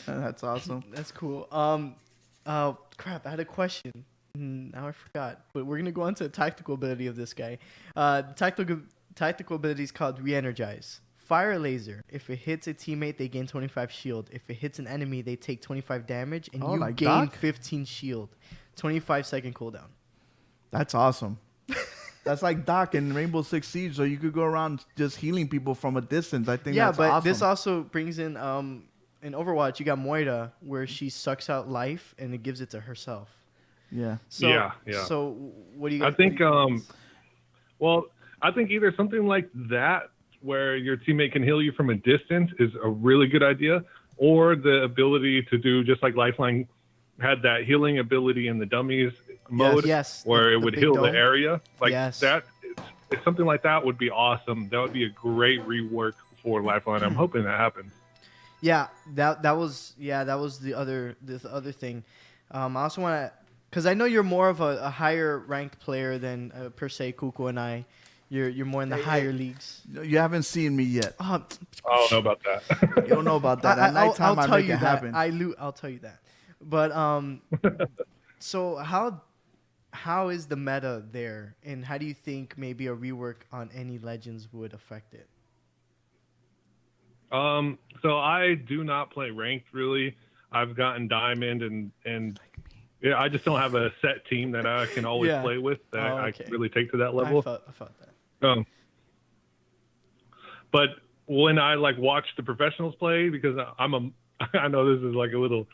That's awesome. That's cool. Crap, I had a question. Now I forgot. But we're going to go on to the tactical ability of this guy. The tactical ability is called Re-Energize. Fire a laser. If it hits a teammate, they gain 25 shield. If it hits an enemy, they take 25 damage. And you like gain Doc? 15 shield. 25-second cooldown. That's awesome. That's like Doc in Rainbow Six Siege, so you could go around just healing people from a distance. I think that's awesome. Yeah, but this also brings in Overwatch, you got Moira, where she sucks out life and it gives it to herself. Yeah. So, yeah. So what do you? I think I think either something like that, where your teammate can heal you from a distance, is a really good idea, or the ability to do just like Lifeline had that healing ability in the dummies mode, where it would heal the area like that. If something like that would be awesome. That would be a great rework for Lifeline. I'm hoping that happens. Yeah, that was the other thing. I also want to, because I know you're more of a higher ranked player than per se Kuko and I. You're more in the higher leagues. You haven't seen me yet. I don't know about that. You don't know about that. At nighttime, I make it happen. I'll tell you that. But so how is the meta there, and how do you think maybe a rework on any legends would affect it? So I do not play ranked really. I've gotten diamond and yeah, I just don't have a set team that I can always play with that I can really take to that level. I felt that. But when I watch the professionals play, because I know this is like a little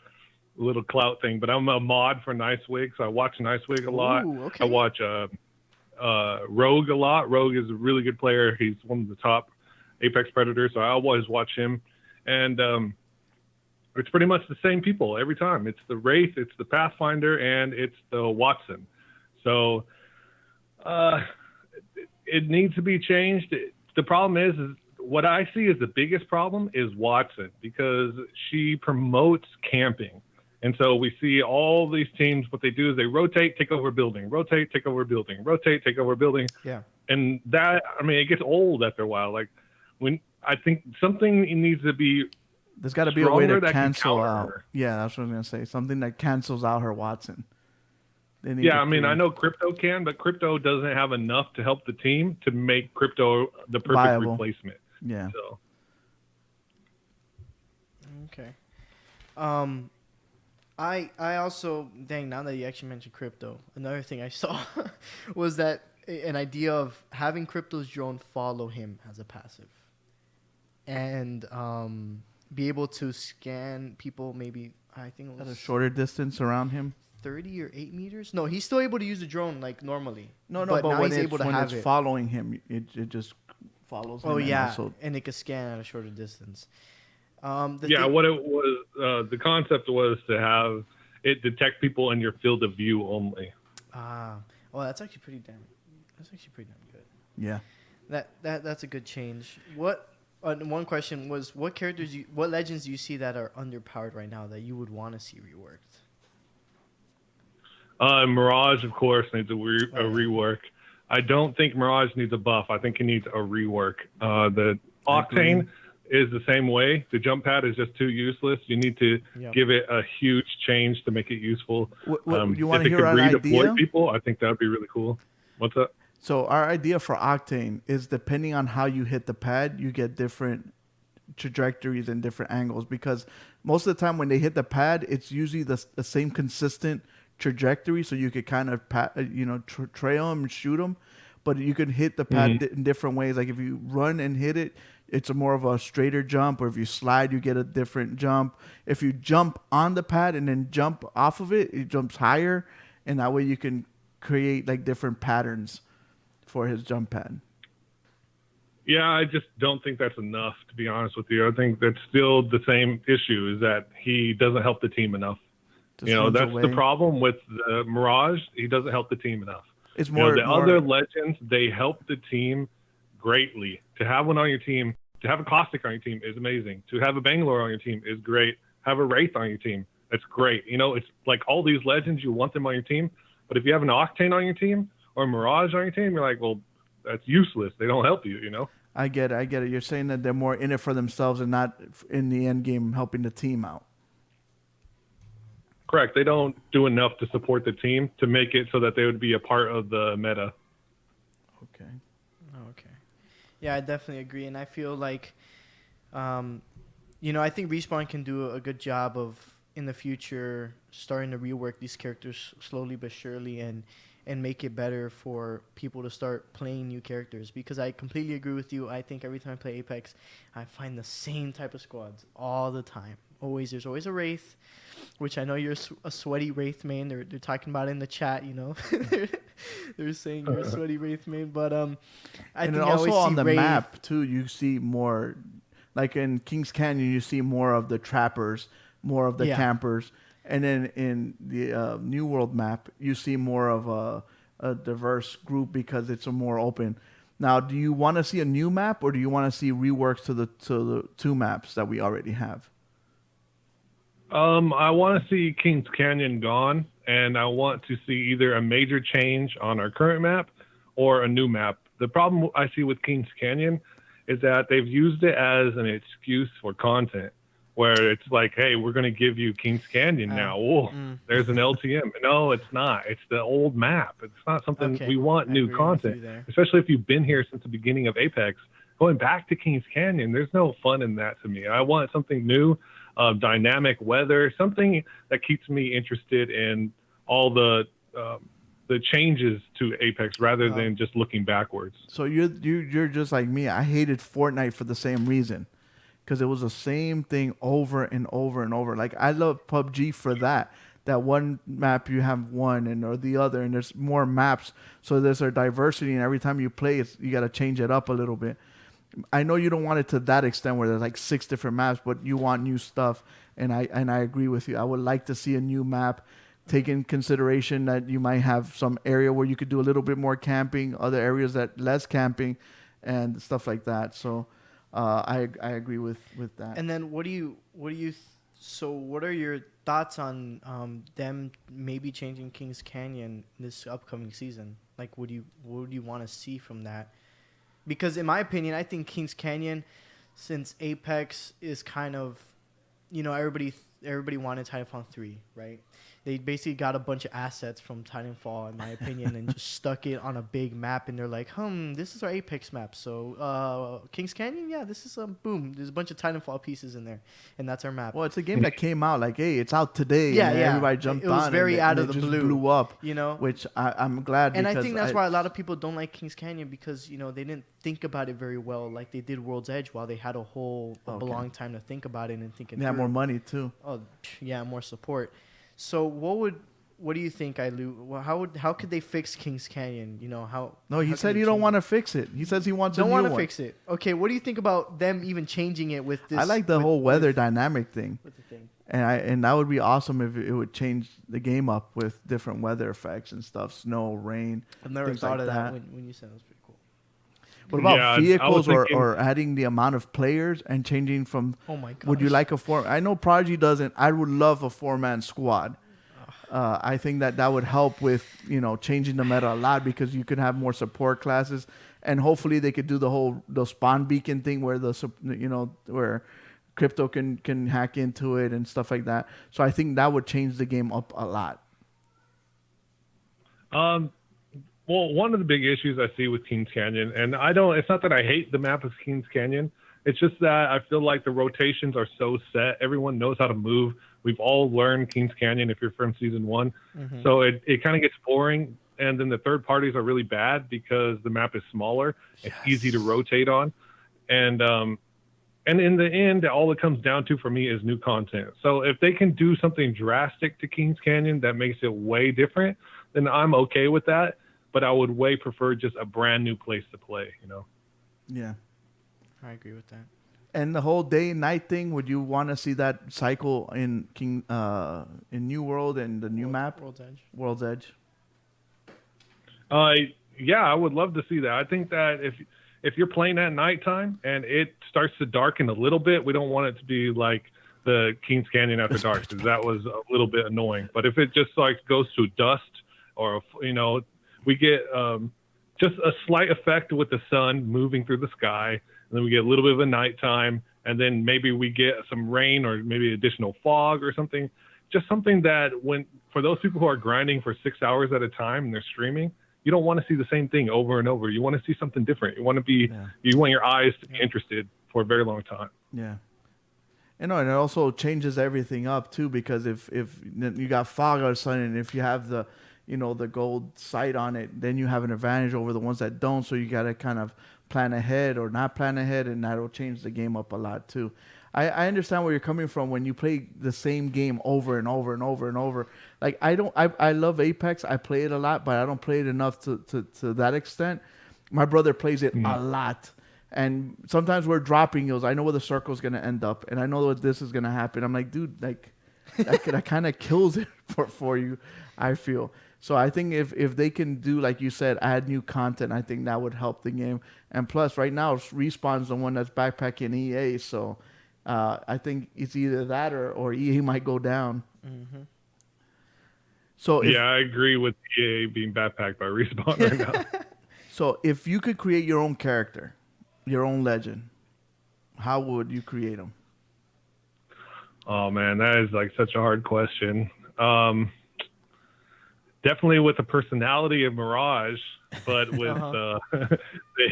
clout thing, but I'm a mod for Nicewig, so I watch Nicewig a lot. Ooh, okay. I watch Rogue a lot. Rogue is a really good player. He's one of the top Apex Predators, so I always watch him. And it's pretty much the same people every time. It's the Wraith, it's the Pathfinder, and it's the Watson. So it needs to be changed. The problem is what I see as the biggest problem is Watson, because she promotes camping. And so we see all these teams, what they do is they rotate, take over building, rotate, take over building, rotate, take over building. Yeah. And that, I mean, it gets old after a while. Like, when I think something needs to be, there's got to be a way to cancel out. Yeah, that's what I was going to say. Something that cancels out her Watson. Yeah, I mean, I know Crypto can, but Crypto doesn't have enough to help the team to make Crypto the perfect replacement. Yeah. So. Okay. I also, now that you actually mentioned Crypto, another thing I saw was that an idea of having Crypto's drone follow him as a passive. And be able to scan people maybe, I think it was... at a shorter distance around him? 30 or 8 meters? No, he's still able to use the drone like normally. No, but now he's able to have it. Following him, it just follows him. Oh, yeah, and it can scan at a shorter distance. Yeah, what it was, the concept was to have it detect people in your field of view only. Well, that's actually pretty damn. That's actually pretty damn good. Yeah. That's a good change. One question was, what legends do you see that are underpowered right now that you would want to see reworked? Mirage, of course, needs a rework. I don't think Mirage needs a buff. I think it needs a rework. The Octane is the same way. The jump pad is just too useless. You need to give it a huge change to make it useful. You want to hear an idea? If it could redeploy people, I think that would be really cool. What's up? So our idea for Octane is, depending on how you hit the pad, you get different trajectories and different angles, because most of the time when they hit the pad, it's usually the same consistent trajectory, so you could kind of trail them and shoot them, but you can hit the pad in different ways. Like if you run and hit it, it's a more of a straighter jump, or if you slide, you get a different jump. If you jump on the pad and then jump off of it, it jumps higher, and that way you can create like different patterns for his jump pad. Yeah, I just don't think that's enough, to be honest with you. I think that's still the same issue, is that he doesn't help the team enough. That's the problem with the Mirage. He doesn't help the team enough. It's more other legends, they help the team greatly. To have one on your team, to have a Caustic on your team is amazing. To have a Bangalore on your team is great. Have a Wraith on your team, that's great. It's like all these legends, you want them on your team. But if you have an Octane on your team or a Mirage on your team, you're like, well, that's useless. They don't help you, I get it. You're saying that they're more in it for themselves and not in the end game helping the team out. Correct. They don't do enough to support the team to make it so that they would be a part of the meta. Okay. Yeah, I definitely agree. And I feel like, I think Respawn can do a good job of, in the future, starting to rework these characters slowly but surely and make it better for people to start playing new characters. Because I completely agree with you. I think every time I play Apex, I find the same type of squads all the time. There's always a Wraith, which I know you're a sweaty Wraith main. They're talking about it in the chat, they're saying you're a sweaty Wraith main. But I think also on the Wraith map too, you see more, like in Kings Canyon, you see more of the trappers, more of the campers, and then in the New World map, you see more of a diverse group because it's a more open. Now, do you want to see a new map, or do you want to see reworks to the two maps that we already have? I want to see Kings Canyon gone, and I want to see either a major change on our current map or a new map. The problem I see with Kings Canyon is that they've used it as an excuse for content, where it's like, hey, we're going to give you Kings Canyon now. There's an LTM. No, it's not. It's the old map. It's not something we want new content, especially if you've been here since the beginning of Apex. Going back to Kings Canyon, there's no fun in that to me. I want something new. Dynamic weather, something that keeps me interested in all the changes to Apex rather than just looking backwards. So you're just like me. I hated Fortnite for the same reason, because it was the same thing over and over and over. Like I love PUBG for that one map you have one or the other, and there's more maps, so there's a diversity, and every time you play, you got to change it up a little bit. I know you don't want it to that extent where there's like 6 different maps, but you want new stuff, and I agree with you. I would like to see a new map, take in consideration that you might have some area where you could do a little bit more camping, other areas that less camping, and stuff like that. So I agree with that. And then what are your thoughts on them maybe changing Kings Canyon this upcoming season? Like, what do you want to see from that? Because in my opinion, I think Kings Canyon, since Apex is kind of, everybody wanted Titanfall 3, right? They basically got a bunch of assets from Titanfall, in my opinion, and just stuck it on a big map. And they're like, this is our Apex map. So Kings Canyon, this is boom. There's a bunch of Titanfall pieces in there, and that's our map. Well, it's a game that came out like, hey, it's out today. Yeah, and everybody jumped on. It was very out of the blue. Blew up, which I'm glad. And I think that's why a lot of people don't like Kings Canyon, because they didn't think about it very well, like they did World's Edge, while they had a long time to think about it and think it through. They had more money too. Oh, yeah, more support. So what what do you think, Ailu? Well, how could they fix Kings Canyon? You know how? No, he how said can they he don't change want it? to fix it. He says he wants Don't a want new to one. fix it. Okay, what do you think about them even changing it with this? I like the whole weather dynamic thing. with the thing. And that would be awesome if it would change the game up with different weather effects and stuff, snow, rain. I've never things thought like of that that. when you said it. Was pretty cool. What about Yeah, I was vehicles thinking- or adding the amount of players and changing from? Oh my god. Would you like a four? I know Prodigy doesn't. I would love a 4-man squad. I think that would help with changing the meta a lot because you could have more support classes and hopefully they could do the spawn beacon thing where where crypto can hack into it and stuff like that. So I think that would change the game up a lot. Well, one of the big issues I see with Kings Canyon, and it's not that I hate the map of Kings Canyon. It's just that I feel like the rotations are so set. Everyone knows how to move. We've all learned Kings Canyon if you're from season 1. Mm-hmm. So it kind of gets boring. And then the third parties are really bad because the map is smaller. It's easy to rotate on. And in the end, all it comes down to for me is new content. So if they can do something drastic to Kings Canyon that makes it way different, then I'm okay with that. But I would way prefer just a brand new place to play, Yeah. I agree with that. And the whole day and night thing, would you want to see that cycle in in New World and the new map? World's Edge. Yeah, I would love to see that. I think that if you're playing at nighttime and it starts to darken a little bit, we don't want it to be like the Kings Canyon after dark, because that was a little bit annoying. But if it just goes to dust, or we get just a slight effect with the sun moving through the sky. And then we get a little bit of a nighttime, and then maybe we get some rain or maybe additional fog or something. Just something that for those people who are grinding for 6 hours at a time and they're streaming, you don't want to see the same thing over and over. You want to see something different. You want your eyes to be interested for a very long time. Yeah. And it also changes everything up too, because if you got fog all of a sudden, and if you have the the gold sight on it, then you have an advantage over the ones that don't. So you got to kind of plan ahead or not plan ahead, and that'll change the game up a lot too. I understand where you're coming from when you play the same game over and over and over and over. Like I love Apex. I play it a lot, but I don't play it enough to that extent. My brother plays it a lot. And sometimes we're dropping hills. I know where the circle's going to end up, and I know what this is going to happen. I'm like, dude, that kind of kills it for you, I feel. So I think if they can do, like you said, add new content, I think that would help the game. And plus, right now, Respawn's the one that's backpacking EA. So I think it's either that or EA might go down. Mm-hmm. So I agree with EA being backpacked by Respawn right now. So if you could create your own character, your own legend, how would you create them? Oh, man, that is such a hard question. Definitely with the personality of Mirage, but with the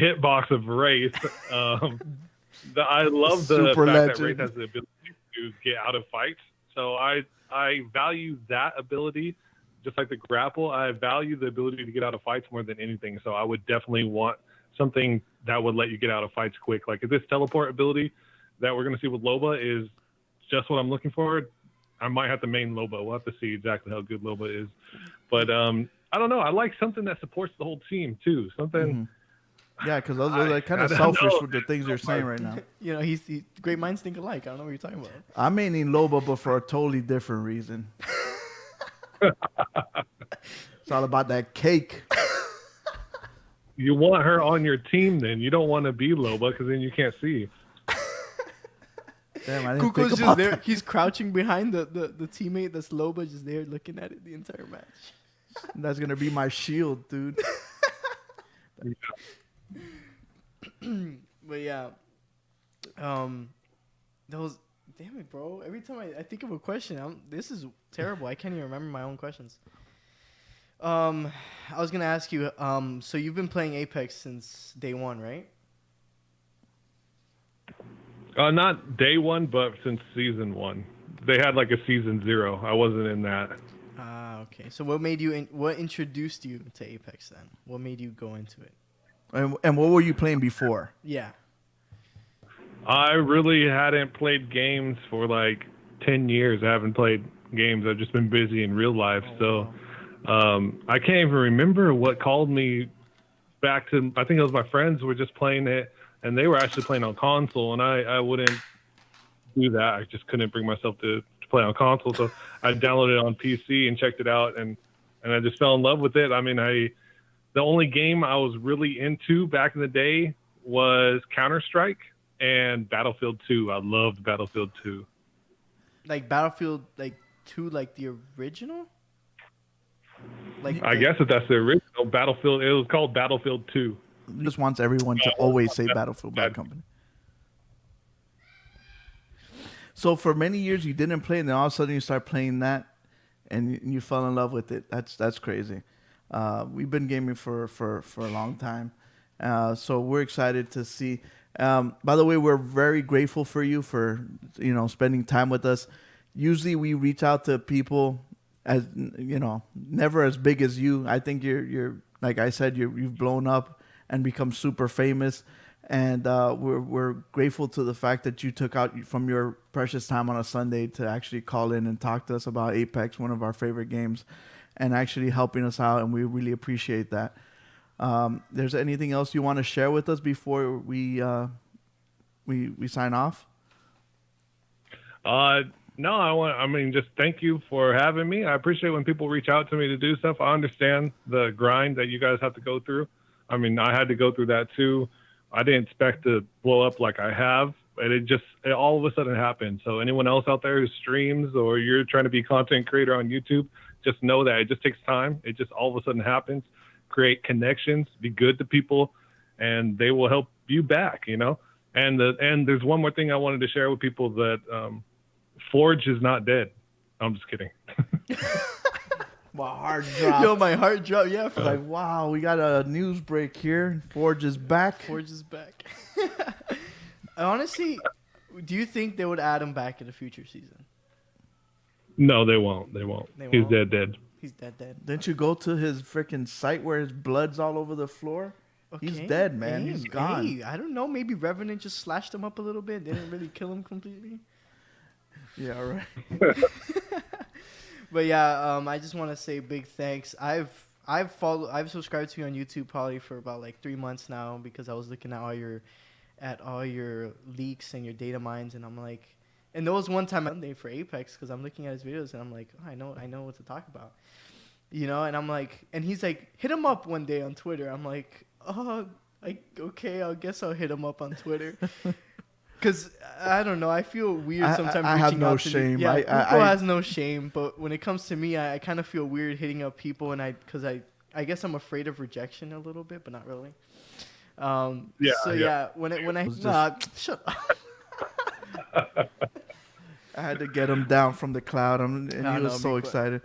hitbox of Wraith. I love the Super fact legend. that Wraith has the ability to get out of fights. So I value that ability. Just like the grapple, I value the ability to get out of fights more than anything. So I would definitely want something that would let you get out of fights quick. Like this teleport ability that we're going to see with Loba is just what I'm looking for. I might have to main Loba. We'll have to see exactly how good Loba is. But I don't know. I like something that supports the whole team too. Something. Mm-hmm. Yeah, because those are kind of selfish with the things you're saying right now. He's great minds think alike. I don't know what you're talking about. I'm maining Loba, but for a totally different reason. It's all about that cake. You want her on your team, then you don't want to be Loba because then you can't see. Damn, I didn't Kuko's think just about there. that. He's crouching behind the teammate that's Loba, just there looking at it the entire match. That's gonna be my shield, dude. But yeah, those. Damn it, bro! Every time I think of a question, this is terrible. I can't even remember my own questions. I was gonna ask you. So you've been playing Apex since day one, right? Not day one, but since season 1. They had a season 0. I wasn't in that. Okay. So what made you? What introduced you to Apex then? What made you go into it? And what were you playing before? Yeah. I really hadn't played games for 10 years. I haven't played games. I've just been busy in real life. I can't even remember what called me back to. I think it was my friends were just playing it, and they were actually playing on console, and I wouldn't do that. I just couldn't bring myself to play on console. So I downloaded it on PC and checked it out, and I just fell in love with it. I mean, the only game I was really into back in the day was Counter-Strike and Battlefield 2. I loved Battlefield 2. Like Battlefield 2, like the original? I guess if that's the original Battlefield, it was called Battlefield 2. Just wants everyone to always say Battlefield Bad Company. So for many years you didn't play, and then all of a sudden you start playing that, and you fell in love with it. That's crazy. We've been gaming for a long time, so we're excited to see. By the way, we're very grateful for you for spending time with us. Usually we reach out to people as never as big as you. I think you're like I said, you've blown up and become super famous. And we're grateful to the fact that you took out from your precious time on a Sunday to actually call in and talk to us about Apex, one of our favorite games, and actually helping us out. And we really appreciate that. There's anything else you want to share with us before we sign off? No, just thank you for having me. I appreciate when people reach out to me to do stuff. I understand the grind that you guys have to go through. I mean, I had to go through that too. I didn't expect to blow up like I have, and it all of a sudden happened. So anyone else out there who streams or you're trying to be a content creator on YouTube, just know that it just takes time. It just all of a sudden happens. Create connections, be good to people, and they will help you back, And there's one more thing I wanted to share with people that Forge is not dead. I'm just kidding. My heart dropped. Yo, my heart dropped. Yeah. Like, wow, we got a news break here. Forge is back. Forge is back. Honestly, do you think they would add him back in a future season? No, they won't. He's dead. He's dead. Didn't you go to his freaking site where his blood's all over the floor? Okay. He's dead, man. He's gone. I don't know. Maybe Revenant just slashed him up a little bit. Didn't really kill him completely. Yeah, right. But yeah, I just want to say big thanks. I've subscribed to you on YouTube probably for about like 3 months now because I was looking at all your leaks and your data mines, and I'm like, and there was one time Monday for Apex because I'm looking at his videos and I'm like, oh, I know what to talk about, and I'm like, and he's like, hit him up one day on Twitter. I'm like, oh, okay, I guess I'll hit him up on Twitter. Because, I don't know, I feel weird sometimes I have no shame. Yeah, Kuko has no shame, but when it comes to me, I kind of feel weird hitting up people, and because I guess I'm afraid of rejection a little bit, but not really. When I shut up. I had to get him down from the cloud, and he was so excited.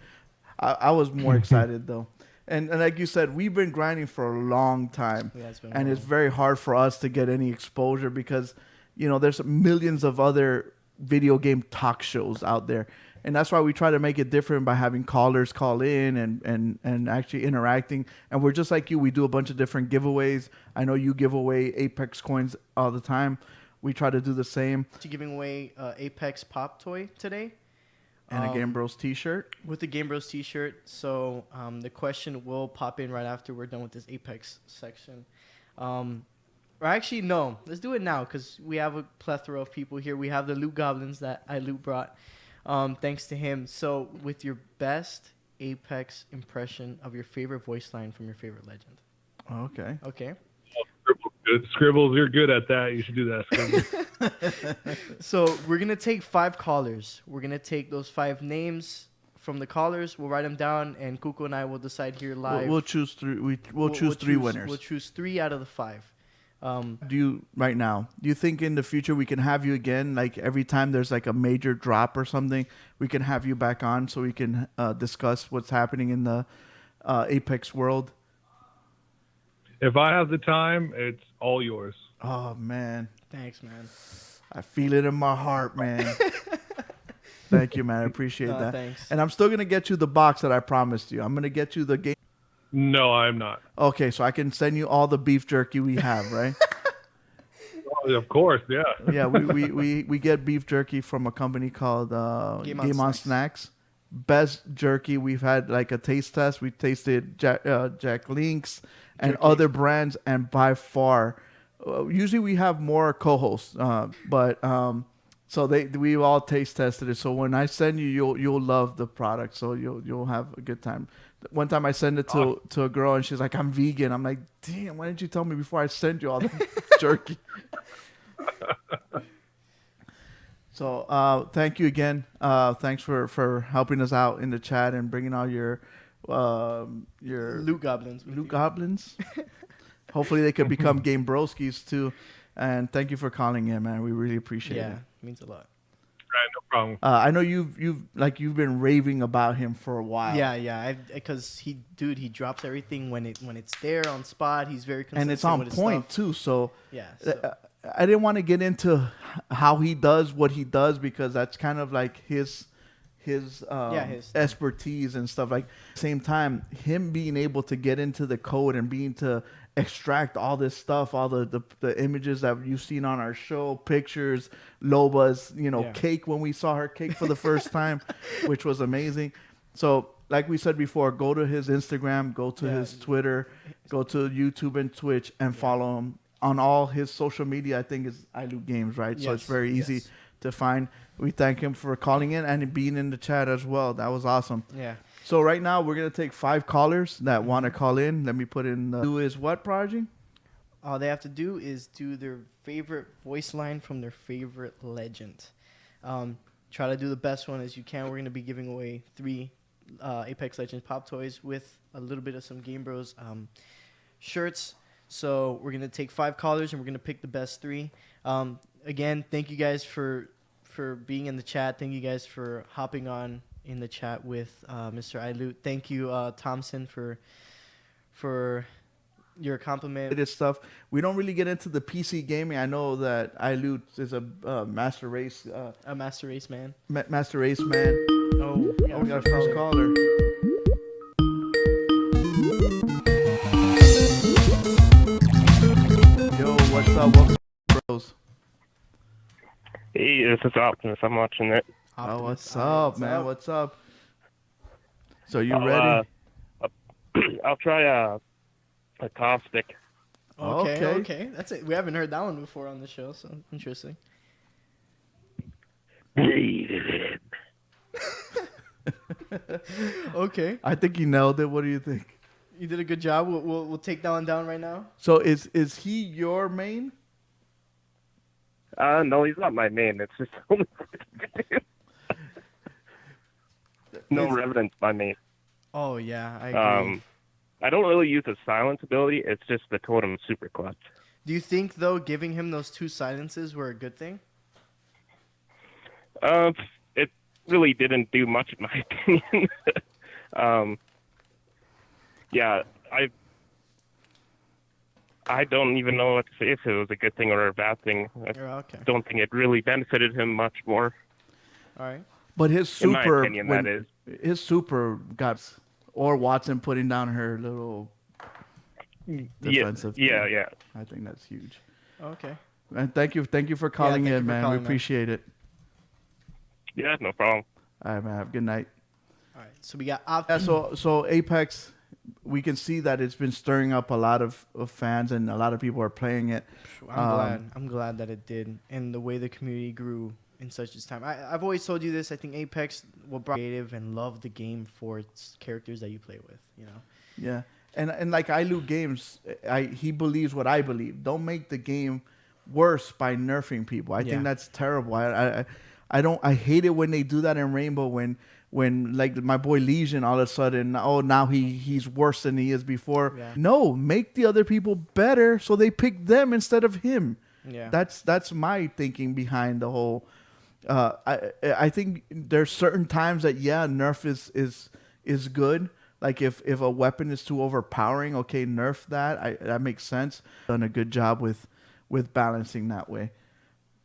I was more excited, though. And like you said, we've been grinding for a long time, it's very hard for us to get any exposure because there's millions of other video game talk shows out there. And that's why we try to make it different by having callers call in and actually interacting. And we're just like you. We do a bunch of different giveaways. I know you give away Apex coins all the time. We try to do the same. Giving away Apex Pop Toy today. And a GameBros t-shirt. With the GameBros t-shirt. So the question will pop in right after we're done with this Apex section. Or actually, no. Let's do it now because we have a plethora of people here. We have the Loot Goblins that Loot brought, thanks to him. So, with your best Apex impression of your favorite voice line from your favorite legend. Okay. Scribbles, you're good at that. You should do that, Scribbles. So, we're going to take 5 callers. We're going to take those 5 names from the callers. We'll write them down, and Kuko and I will decide here live. We'll choose 3. We'll choose 3 winners. We'll choose 3 out of the 5. Do you think in the future we can have you again, like every time there's like a major drop or something, we can have you back on so we can discuss what's happening in the Apex world? If I have the time, it's all yours. Oh, man. Thanks, man. I feel it in my heart, man. Thank you, man. I appreciate that. Thanks. And I'm still going to get you the box that I promised you. I'm going to get you the game. No, I'm not. Okay, so I can send you all the beef jerky we have, right? Of course, yeah. Yeah, we get beef jerky from a company called Game On Snacks. best jerky. We've had like a taste test. We tasted Jack Link's and Jerky. other brands, and by far, usually we have more co-hosts, but so we all taste tested it. So when I send you, you'll love the product. So you'll have a good time. One time I sent it to a girl and she's like, "I'm vegan." I'm like, "Damn, why didn't you tell me before I sent you all the jerky?" So thank you again. Thanks for helping us out in the chat and bringing all your Loot goblins. Loot goblins. Hopefully they could become Game Broskis too. And thank you for calling in, man. We really appreciate it. Yeah, means a lot. Right, no problem. I know you've been raving about him for a while. Yeah. Because he drops everything when it's there on spot. He's very consistent And it's on with his point stuff. too. So Yeah. So. I didn't want to get into how he does what he does because that's kind of like his expertise and stuff. Like same time, him being able to get into the code and being to extract all this stuff, all the images that you've seen on our show, pictures, Loba's, cake when we saw her cake for the first time, which was amazing. So like we said before, go to his Instagram, go to his Twitter, go to YouTube and Twitch and follow him. On all his social media, I think is iLoot Games, right? So it's very easy to find. We thank him for calling in and being in the chat as well. That was awesome. Yeah. So right now we're gonna take 5 callers that want to call in. Let me put in. Who is what, Prodigy? All they have to do is do their favorite voice line from their favorite legend. Try to do the best one as you can. We're gonna be giving away 3 Apex Legends Pop Toys with a little bit of some GameBros shirts. So we're going to take 5 callers, and we're going to pick the best 3. Again, thank you guys for being in the chat. Thank you guys for hopping on in the chat with Mr. iLoot. Thank you, Thompson, for your compliment. This stuff. We don't really get into the PC gaming. I know that iLoot is a master race. A master race man. Master race man. Oh, we got our first caller. Yo, what's up? Welcome to Bros. Hey, this is Optimus. I'm watching it. Oh, what's up, man? What's up? So you ready? I'll try a caustic. Okay. That's it. We haven't heard that one before on the show, so interesting. Okay. I think you nailed it. What do you think? You did a good job. We'll take that one down right now. So is he your main? No, he's not my main. It's just no Revenant's my main. Oh yeah, I agree. I don't really use his silence ability. It's just the totem super clutch. Do you think though giving him those 2 silences were a good thing? It really didn't do much in my opinion. Yeah, I don't even know what to say if it was a good thing or a bad thing. I don't think it really benefited him much more. All right. But his super, in my opinion, that is. His super got, or Watson putting down her little defensive thing. Yeah. I think that's huge. Okay. And thank you for calling in, man. We appreciate it. Yeah, no problem. All right, man. Have a good night. All right. So we got so Apex. We can see that it's been stirring up a lot of fans and a lot of people are playing it. I'm glad that it did, and the way the community grew in such a time. I've always told you this. I think Apex will bring creative and love the game for its characters that you play with. Yeah, and like iLoot Games, he believes what I believe. Don't make the game worse by nerfing people. I think that's terrible. I hate it when they do that in Rainbow when like my boy Legion all of a sudden, now he's worse than he is before. Yeah. No, make the other people better so they pick them instead of him. Yeah. That's my thinking behind the whole. I think there's certain times that nerf is good. Like if a weapon is too overpowering, okay, nerf that. That makes sense. Done a good job with balancing that way.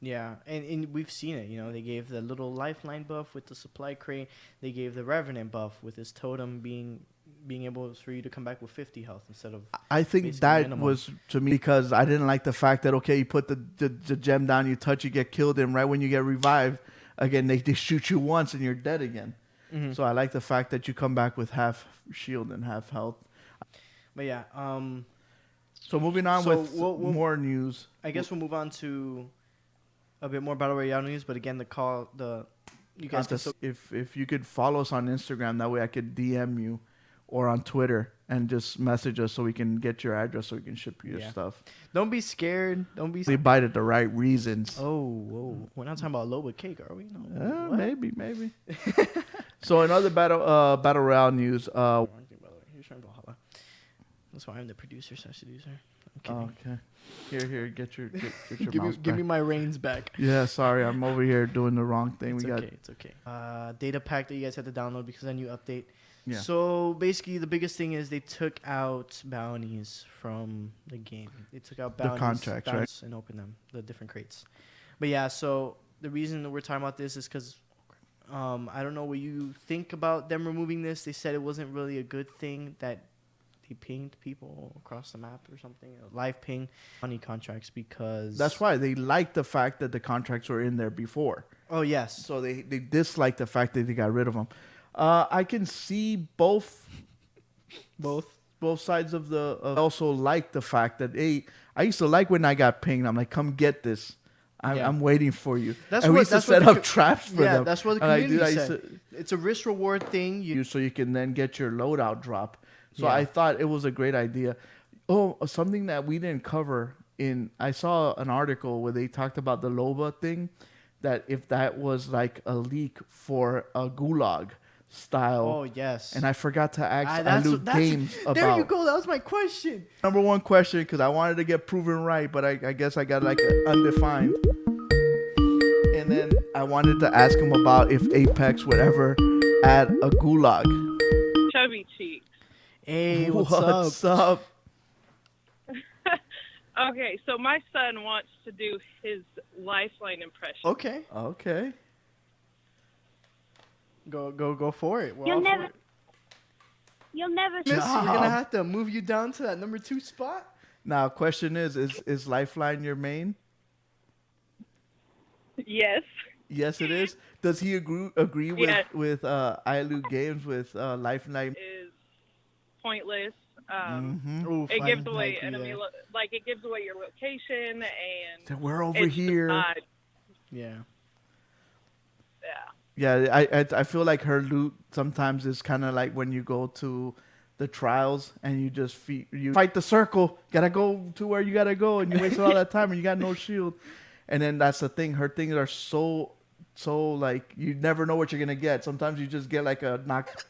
Yeah, and we've seen it. They gave the little lifeline buff with the supply crate. They gave the Revenant buff with his totem being able for you to come back with 50 health instead of. I think that minimum. Was to me because I didn't like the fact that you put the gem down, you touch, you get killed, and right when you get revived again, they shoot you once and you're dead again. Mm-hmm. So I like the fact that you come back with half shield and half health. But yeah, so moving on so with we'll more news. I guess we'll move on to a bit more Battle Royale news. But again, you guys can if you could follow us on Instagram, that way I could DM you, or on Twitter, and just message us so we can get your address so we can ship you your stuff. Don't be scared. We buy it at the right reasons. Oh, whoa. We're not talking about Loba cake, are we? No. Maybe. So another battle royale news. That's why I'm the producer / seducer. I'm kidding. Okay. Here, get your mouse back. Give me my reins back. Yeah, sorry, I'm over here doing the wrong thing. It's okay. Data pack that you guys had to download because of the new update. Yeah. So basically, the biggest thing is they took out bounties from the game. They took out bounties, the contracts, right? And opened them, the different crates. But yeah, so the reason that we're talking about this is because I don't know what you think about them removing this. They said it wasn't really a good thing that they pinged people across the map or something, a live ping bounty contracts, because that's why they liked the fact that the contracts were in there before. Oh yes. So they disliked the fact that they got rid of them. I can see both sides of the. I also like the fact that I used to like when I got pinged. I'm like, come get this. I'm waiting for you. We used to set up traps for them. Yeah, that's what the community said. It's a risk reward thing. So you can then get your loadout drop. So Yeah. I thought it was a great idea. Oh, something that we didn't cover I saw an article where they talked about the Loba thing, that if that was like a leak for a Gulag style. Oh yes. And I forgot to ask Alu Games about. There you go. That was my question. Number one question, because I wanted to get proven right, but I guess I got like an undefined. And then I wanted to ask him about if Apex would ever add a Gulag. Chubby cheeks. Hey, what's up? Okay, so my son wants to do his Lifeline impression. Okay. Go for it. You'll never Miss, we're gonna have to move you down to that number 2 spot. Now, question is Lifeline your main? Yes. Yes, it is. Does he agree with Ilu Games with Lifeline? Is pointless. Ooh, it gives away enemy, it gives away your location, and so we're over here. Yeah. Yeah, I feel like her loot sometimes is kind of like when you go to the trials and you just fight the circle, gotta go to where you gotta go, and you waste all that time and you got no shield. And then that's the thing. Her things are so like you never know what you're gonna get. Sometimes you just get like a knock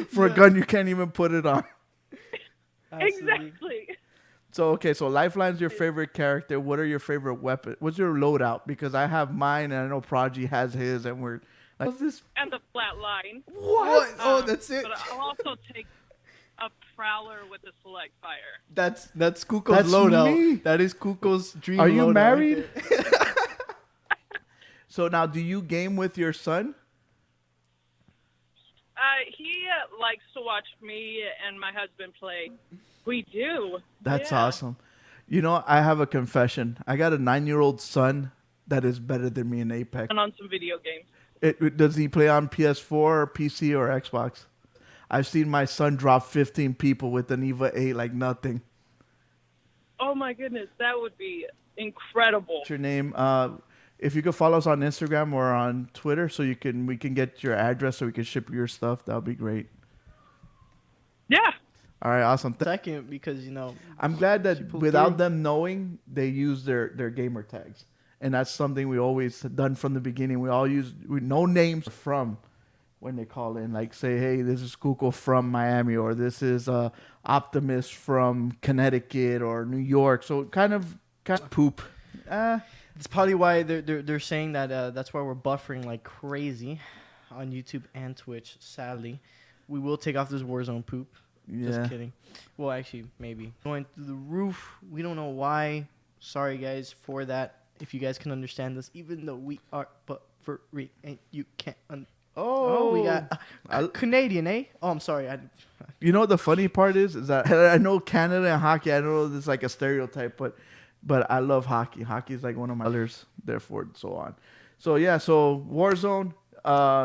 for a gun you can't even put it on. Exactly. So Lifeline's your favorite character. What are your favorite weapons? What's your loadout? Because I have mine and I know Prodigy has his, and we're like, what's this? And the flat line. What? Oh, that's it. But I'll also take a Prowler with a select fire. That's Kuko's loadout. Me. That is Kuko's dream. Are you loadout married? Right. So now, do you game with your son? He likes to watch me and my husband play. We do. That's awesome. You know, I have a confession. I got a 9-year-old son that is better than me in Apex. And on some video games. Does he play on PS4 or PC or Xbox? I've seen my son drop 15 people with an EVA 8 like nothing. Oh my goodness, that would be incredible. What's your name? If you could follow us on Instagram or on Twitter, so we can get your address so we can ship your stuff. That would be great. Yeah. All right, awesome. Second, because I'm glad that without them knowing, they use their gamer tags, and that's something we always done from the beginning. We know names from when they call in, like say, hey, this is Kuko from Miami, or this is Optimus from Connecticut or New York. So kind of poop. It's probably why they're saying that that's why we're buffering like crazy on YouTube and Twitch. Sadly, we will take off this Warzone poop. Yeah. Just kidding. Well, actually, maybe going through the roof. We don't know why. Sorry, guys, for that. If you guys can understand this, even though we are buffering and you can't. We got Canadian, eh? Oh, I'm sorry. You know what the funny part is that I know Canada and hockey. I know it's like a stereotype, but I love hockey. Hockey is like one of my others, therefore, and so on. So, yeah, so Warzone,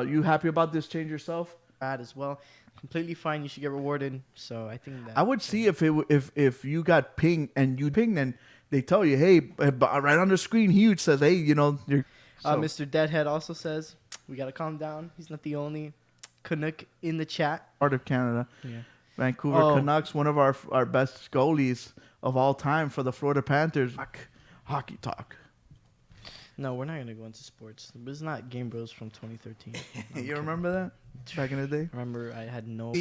you happy about this change yourself? bad as well. Completely fine. You should get rewarded. So I think that I would see if you got ping and you ping, then they tell you, hey, right on the screen, huge says, hey, you're. So. Mr. Deadhead also says we gotta calm down. He's not the only Canuck in the chat. Part of Canada. Yeah. Vancouver Canucks, one of our best goalies of all time for the Florida Panthers. Hockey talk. No, we're not going to go into sports. This is not GameBros from 2013. You remember that? Back in the day? Remember, I had no...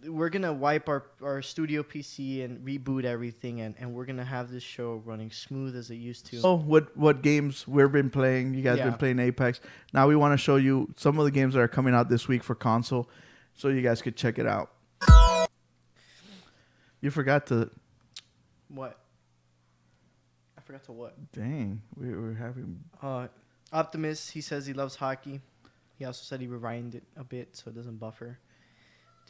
We're going to wipe our studio PC and reboot everything, and we're going to have this show running smooth as it used to. Oh, what games we've been playing. You guys been playing Apex. Now we want to show you some of the games that are coming out this week for console, so you guys could check it out. You forgot to... What? I forgot to what? Dang, we were having... Optimus, he says he loves hockey. He also said he rewinded it a bit so it doesn't buffer.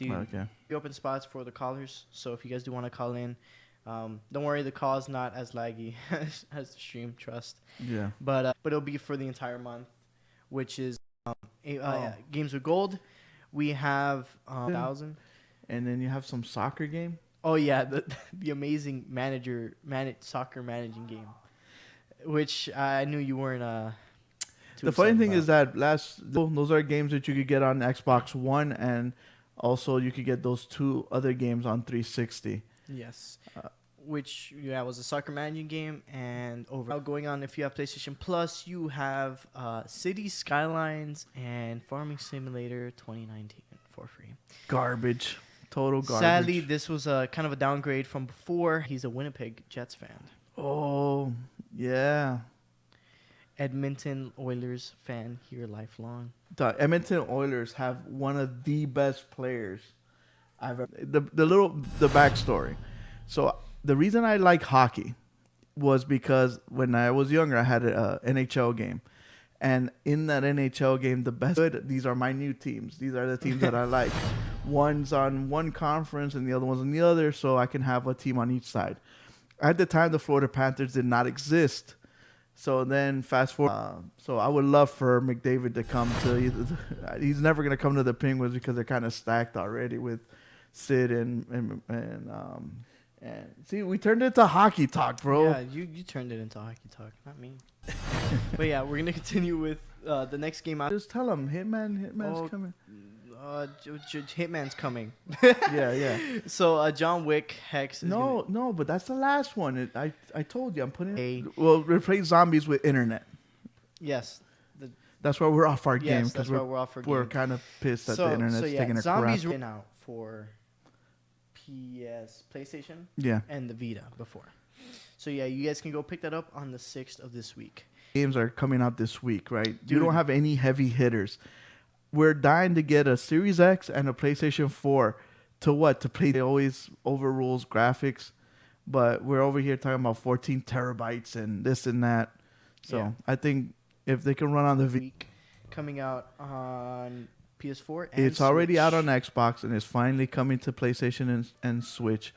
Okay. We open spots for the callers, so if you guys do want to call in, don't worry, the call's not as laggy as the stream, trust. Yeah. But it'll be for the entire month, which is games with gold. We have 1,000. And then you have some soccer game. Oh yeah, the amazing soccer managing game, which I knew you weren't. The funny thing is that those are games that you could get on Xbox One, and also you could get those 2 other games on 360. Yes, which was a soccer managing game, and overall going on, if you have PlayStation Plus, you have City Skylines and Farming Simulator 2019 for free. Garbage. Total garbage. Sadly, this was a kind of a downgrade from before. He's a Winnipeg Jets fan. Oh, yeah. Edmonton Oilers fan here lifelong. The Edmonton Oilers have one of the best players I've ever... The backstory. So the reason I like hockey was because when I was younger, I had an NHL game. And in that NHL game, these are my new teams. These are the teams that I like. One's on one conference and the other one's on the other, so I can have a team on each side. At the time, the Florida Panthers did not exist. So then fast forward. So I would love for McDavid to come to... He's never going to come to the Penguins because they're kind of stacked already with Sid and see, we turned it into hockey talk, bro. Yeah, you turned it into hockey talk, not me. But yeah, we're gonna continue with the next game. Just tell him, Hitman's coming. Hitman's coming. yeah. So John Wick Hex. No, but that's the last one. I told you, I'm putting. We'll replace zombies with internet. Yes. That's why we're off our game. Yes, that's why we're off our game. We're kind of pissed that the internet's taking a zombies crap. Zombies out for PlayStation. Yeah. And the Vita before. So yeah, you guys can go pick that up on the 6th of this week. Games are coming out this week, right? Dude. You don't have any heavy hitters. We're dying to get a Series X and a PlayStation 4 to play. It always overrules graphics, but we're over here talking about 14 terabytes and this and that. So I think if they can run on the week coming out on PS4 and it's already Switch. Out on Xbox and it's finally coming to PlayStation and Switch.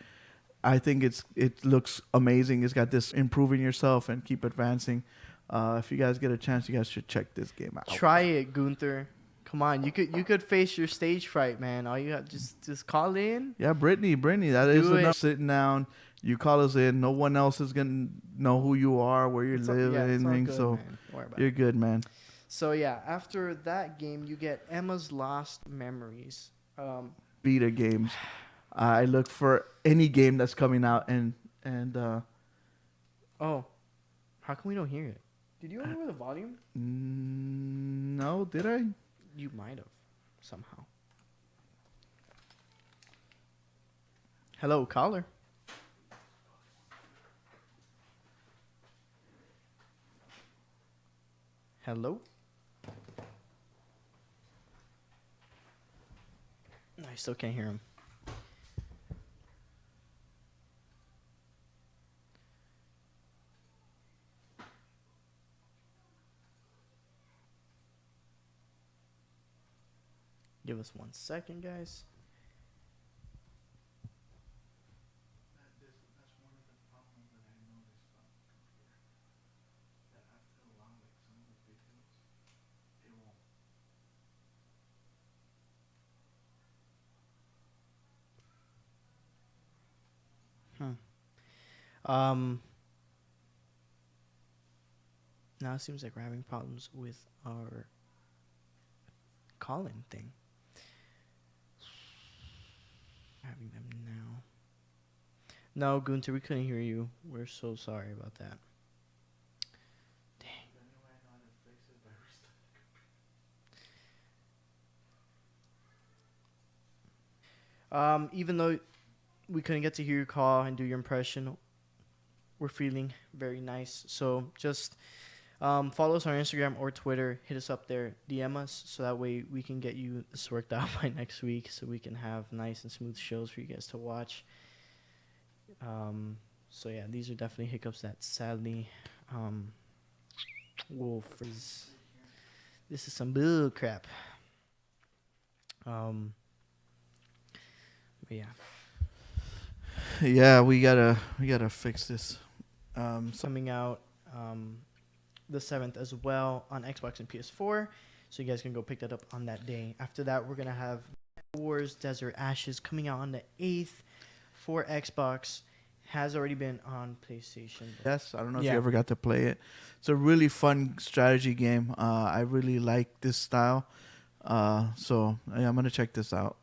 I think it looks amazing. It's got this improving yourself and keep advancing. If you guys get a chance, you guys should check this game out. Try it, Gunther. Come on, you could face your stage fright, man. All you got just call in. Yeah, Brittany, that is enough. Sitting down, you call us in. No one else is gonna know who you are, where you live, anything. Good, so you're good, man. So yeah, after that game, you get Emma's Lost Memories. Vita games. I look for any game that's coming out and oh, how come we don't hear it? Did you lower the volume? No, did I? You might have somehow. Hello, caller. Hello. I still can't hear him. Give us 1 second, guys. That's one of the problems that I noticed on the computer. That after a while, like some of the videos, it won't. Now it seems like we're having problems with our call-in thing. Having them now. No, Gunter, we couldn't hear you. We're so sorry about that. Dang. Even though we couldn't get to hear your call and do your impression, we're feeling very nice. So just follow us on Instagram or Twitter. Hit us up there. DM us so that way we can get you this worked out by next week so we can have nice and smooth shows for you guys to watch. So yeah, these are definitely hiccups that sadly Wolf is. This is some bull crap. But yeah. Yeah, we gotta fix this. Coming out the 7th as well on Xbox and PS4, so you guys can go pick that up on that day. After that, we're gonna have Wars Desert Ashes coming out on the 8th for Xbox. Has already been on PlayStation. Yes, I don't know if you ever got to play it. It's a really fun strategy game. I really like this style. So yeah, I'm gonna check this out.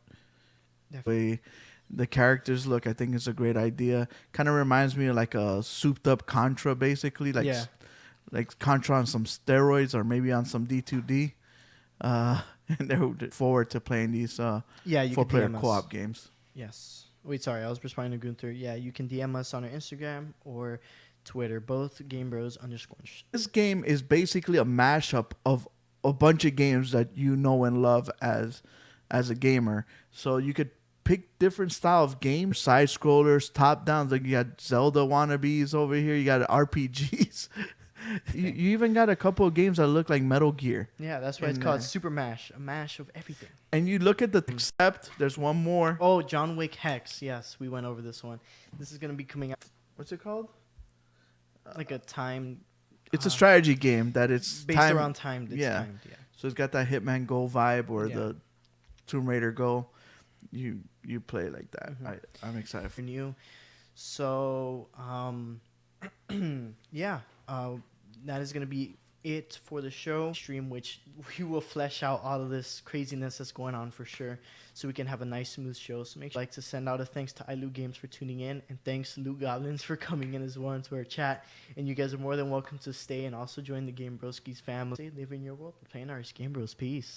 Definitely. The characters look, I think it's a great idea. Kind of reminds me of like a souped up Contra, basically. Like Contra on some steroids or maybe on some D2D. And they're forward to playing these 4-player co-op games. Yes. Wait, sorry, I was responding to Gunther. Yeah, you can DM us on our Instagram or Twitter, both GameBros _. This game is basically a mashup of a bunch of games that you know and love as a gamer. So you could pick different style of games, side scrollers, top downs. Like you got Zelda wannabes over here. You got RPGs. You even got a couple of games that look like Metal Gear. Yeah, that's why it's called Super Mash, a mash of everything. And you look at the except there's one more. Oh, John Wick Hex. Yes, we went over this one. This is gonna be coming out. What's it called? Like a time. It's a strategy game that it's based around time. Yeah. Timed, yeah. So it's got that Hitman Go vibe or the Tomb Raider Go. You play like that. Mm-hmm. I'm excited for you. So yeah. That is going to be it for the show stream, which we will flesh out all of this craziness that's going on for sure, so we can have a nice smooth show. So make sure to send out a thanks to iLoot Games for tuning in, and thanks Loot Goblins for coming in as well into our chat. And you guys are more than welcome to stay and also join the Game Broskies family. Live in your world, playing ours. Game Bros, peace.